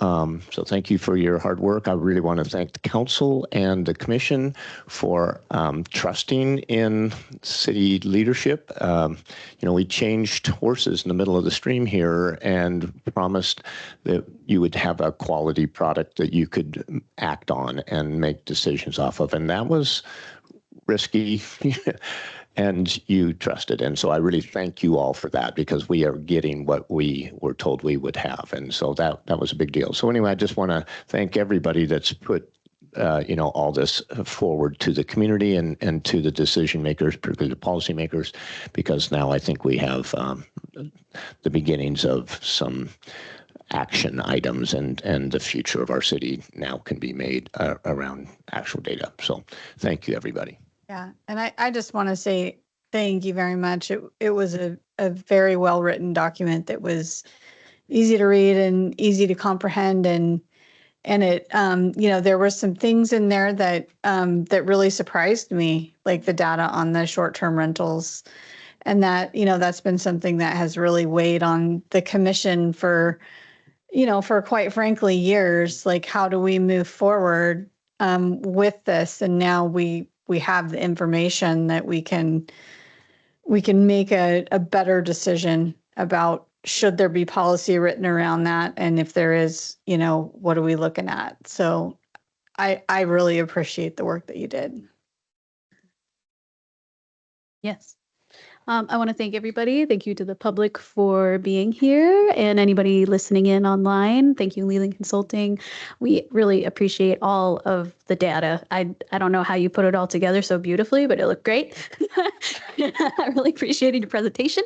So thank you for your hard work. I really want to thank the council and the commission for trusting in city leadership. We changed horses in the middle of the stream here and promised that you would have a quality product that you could act on and make decisions off of. And that was risky. And you trusted. And so I really thank you all for that, because we are getting what we were told we would have. And so that was a big deal. So anyway, I just want to thank everybody that's put all this forward to the community and to the decision makers, particularly the policy makers, because now I think we have the beginnings of some action items, and the future of our city now can be made around actual data. So thank you, everybody. Yeah, and I just want to say thank you very much. It was a very well-written document that was easy to read and easy to comprehend, and it there were some things in there that really surprised me, like the data on the short-term rentals, and that that's been something that has really weighed on the commission for quite frankly years. Like, how do we move forward with this? And now we have the information that we can make a better decision about should there be policy written around that? And if there is, what are we looking at? So I really appreciate the work that you did. Yes. I want to thank everybody. Thank you to the public for being here and anybody listening in online. Thank you, Leland Consulting. We really appreciate all of the data. I don't know how you put it all together so beautifully, but it looked great. I really appreciated your presentation.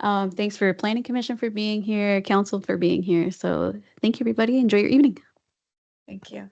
Thanks for Planning Commission for being here, Council for being here. So thank you, everybody. Enjoy your evening. Thank you.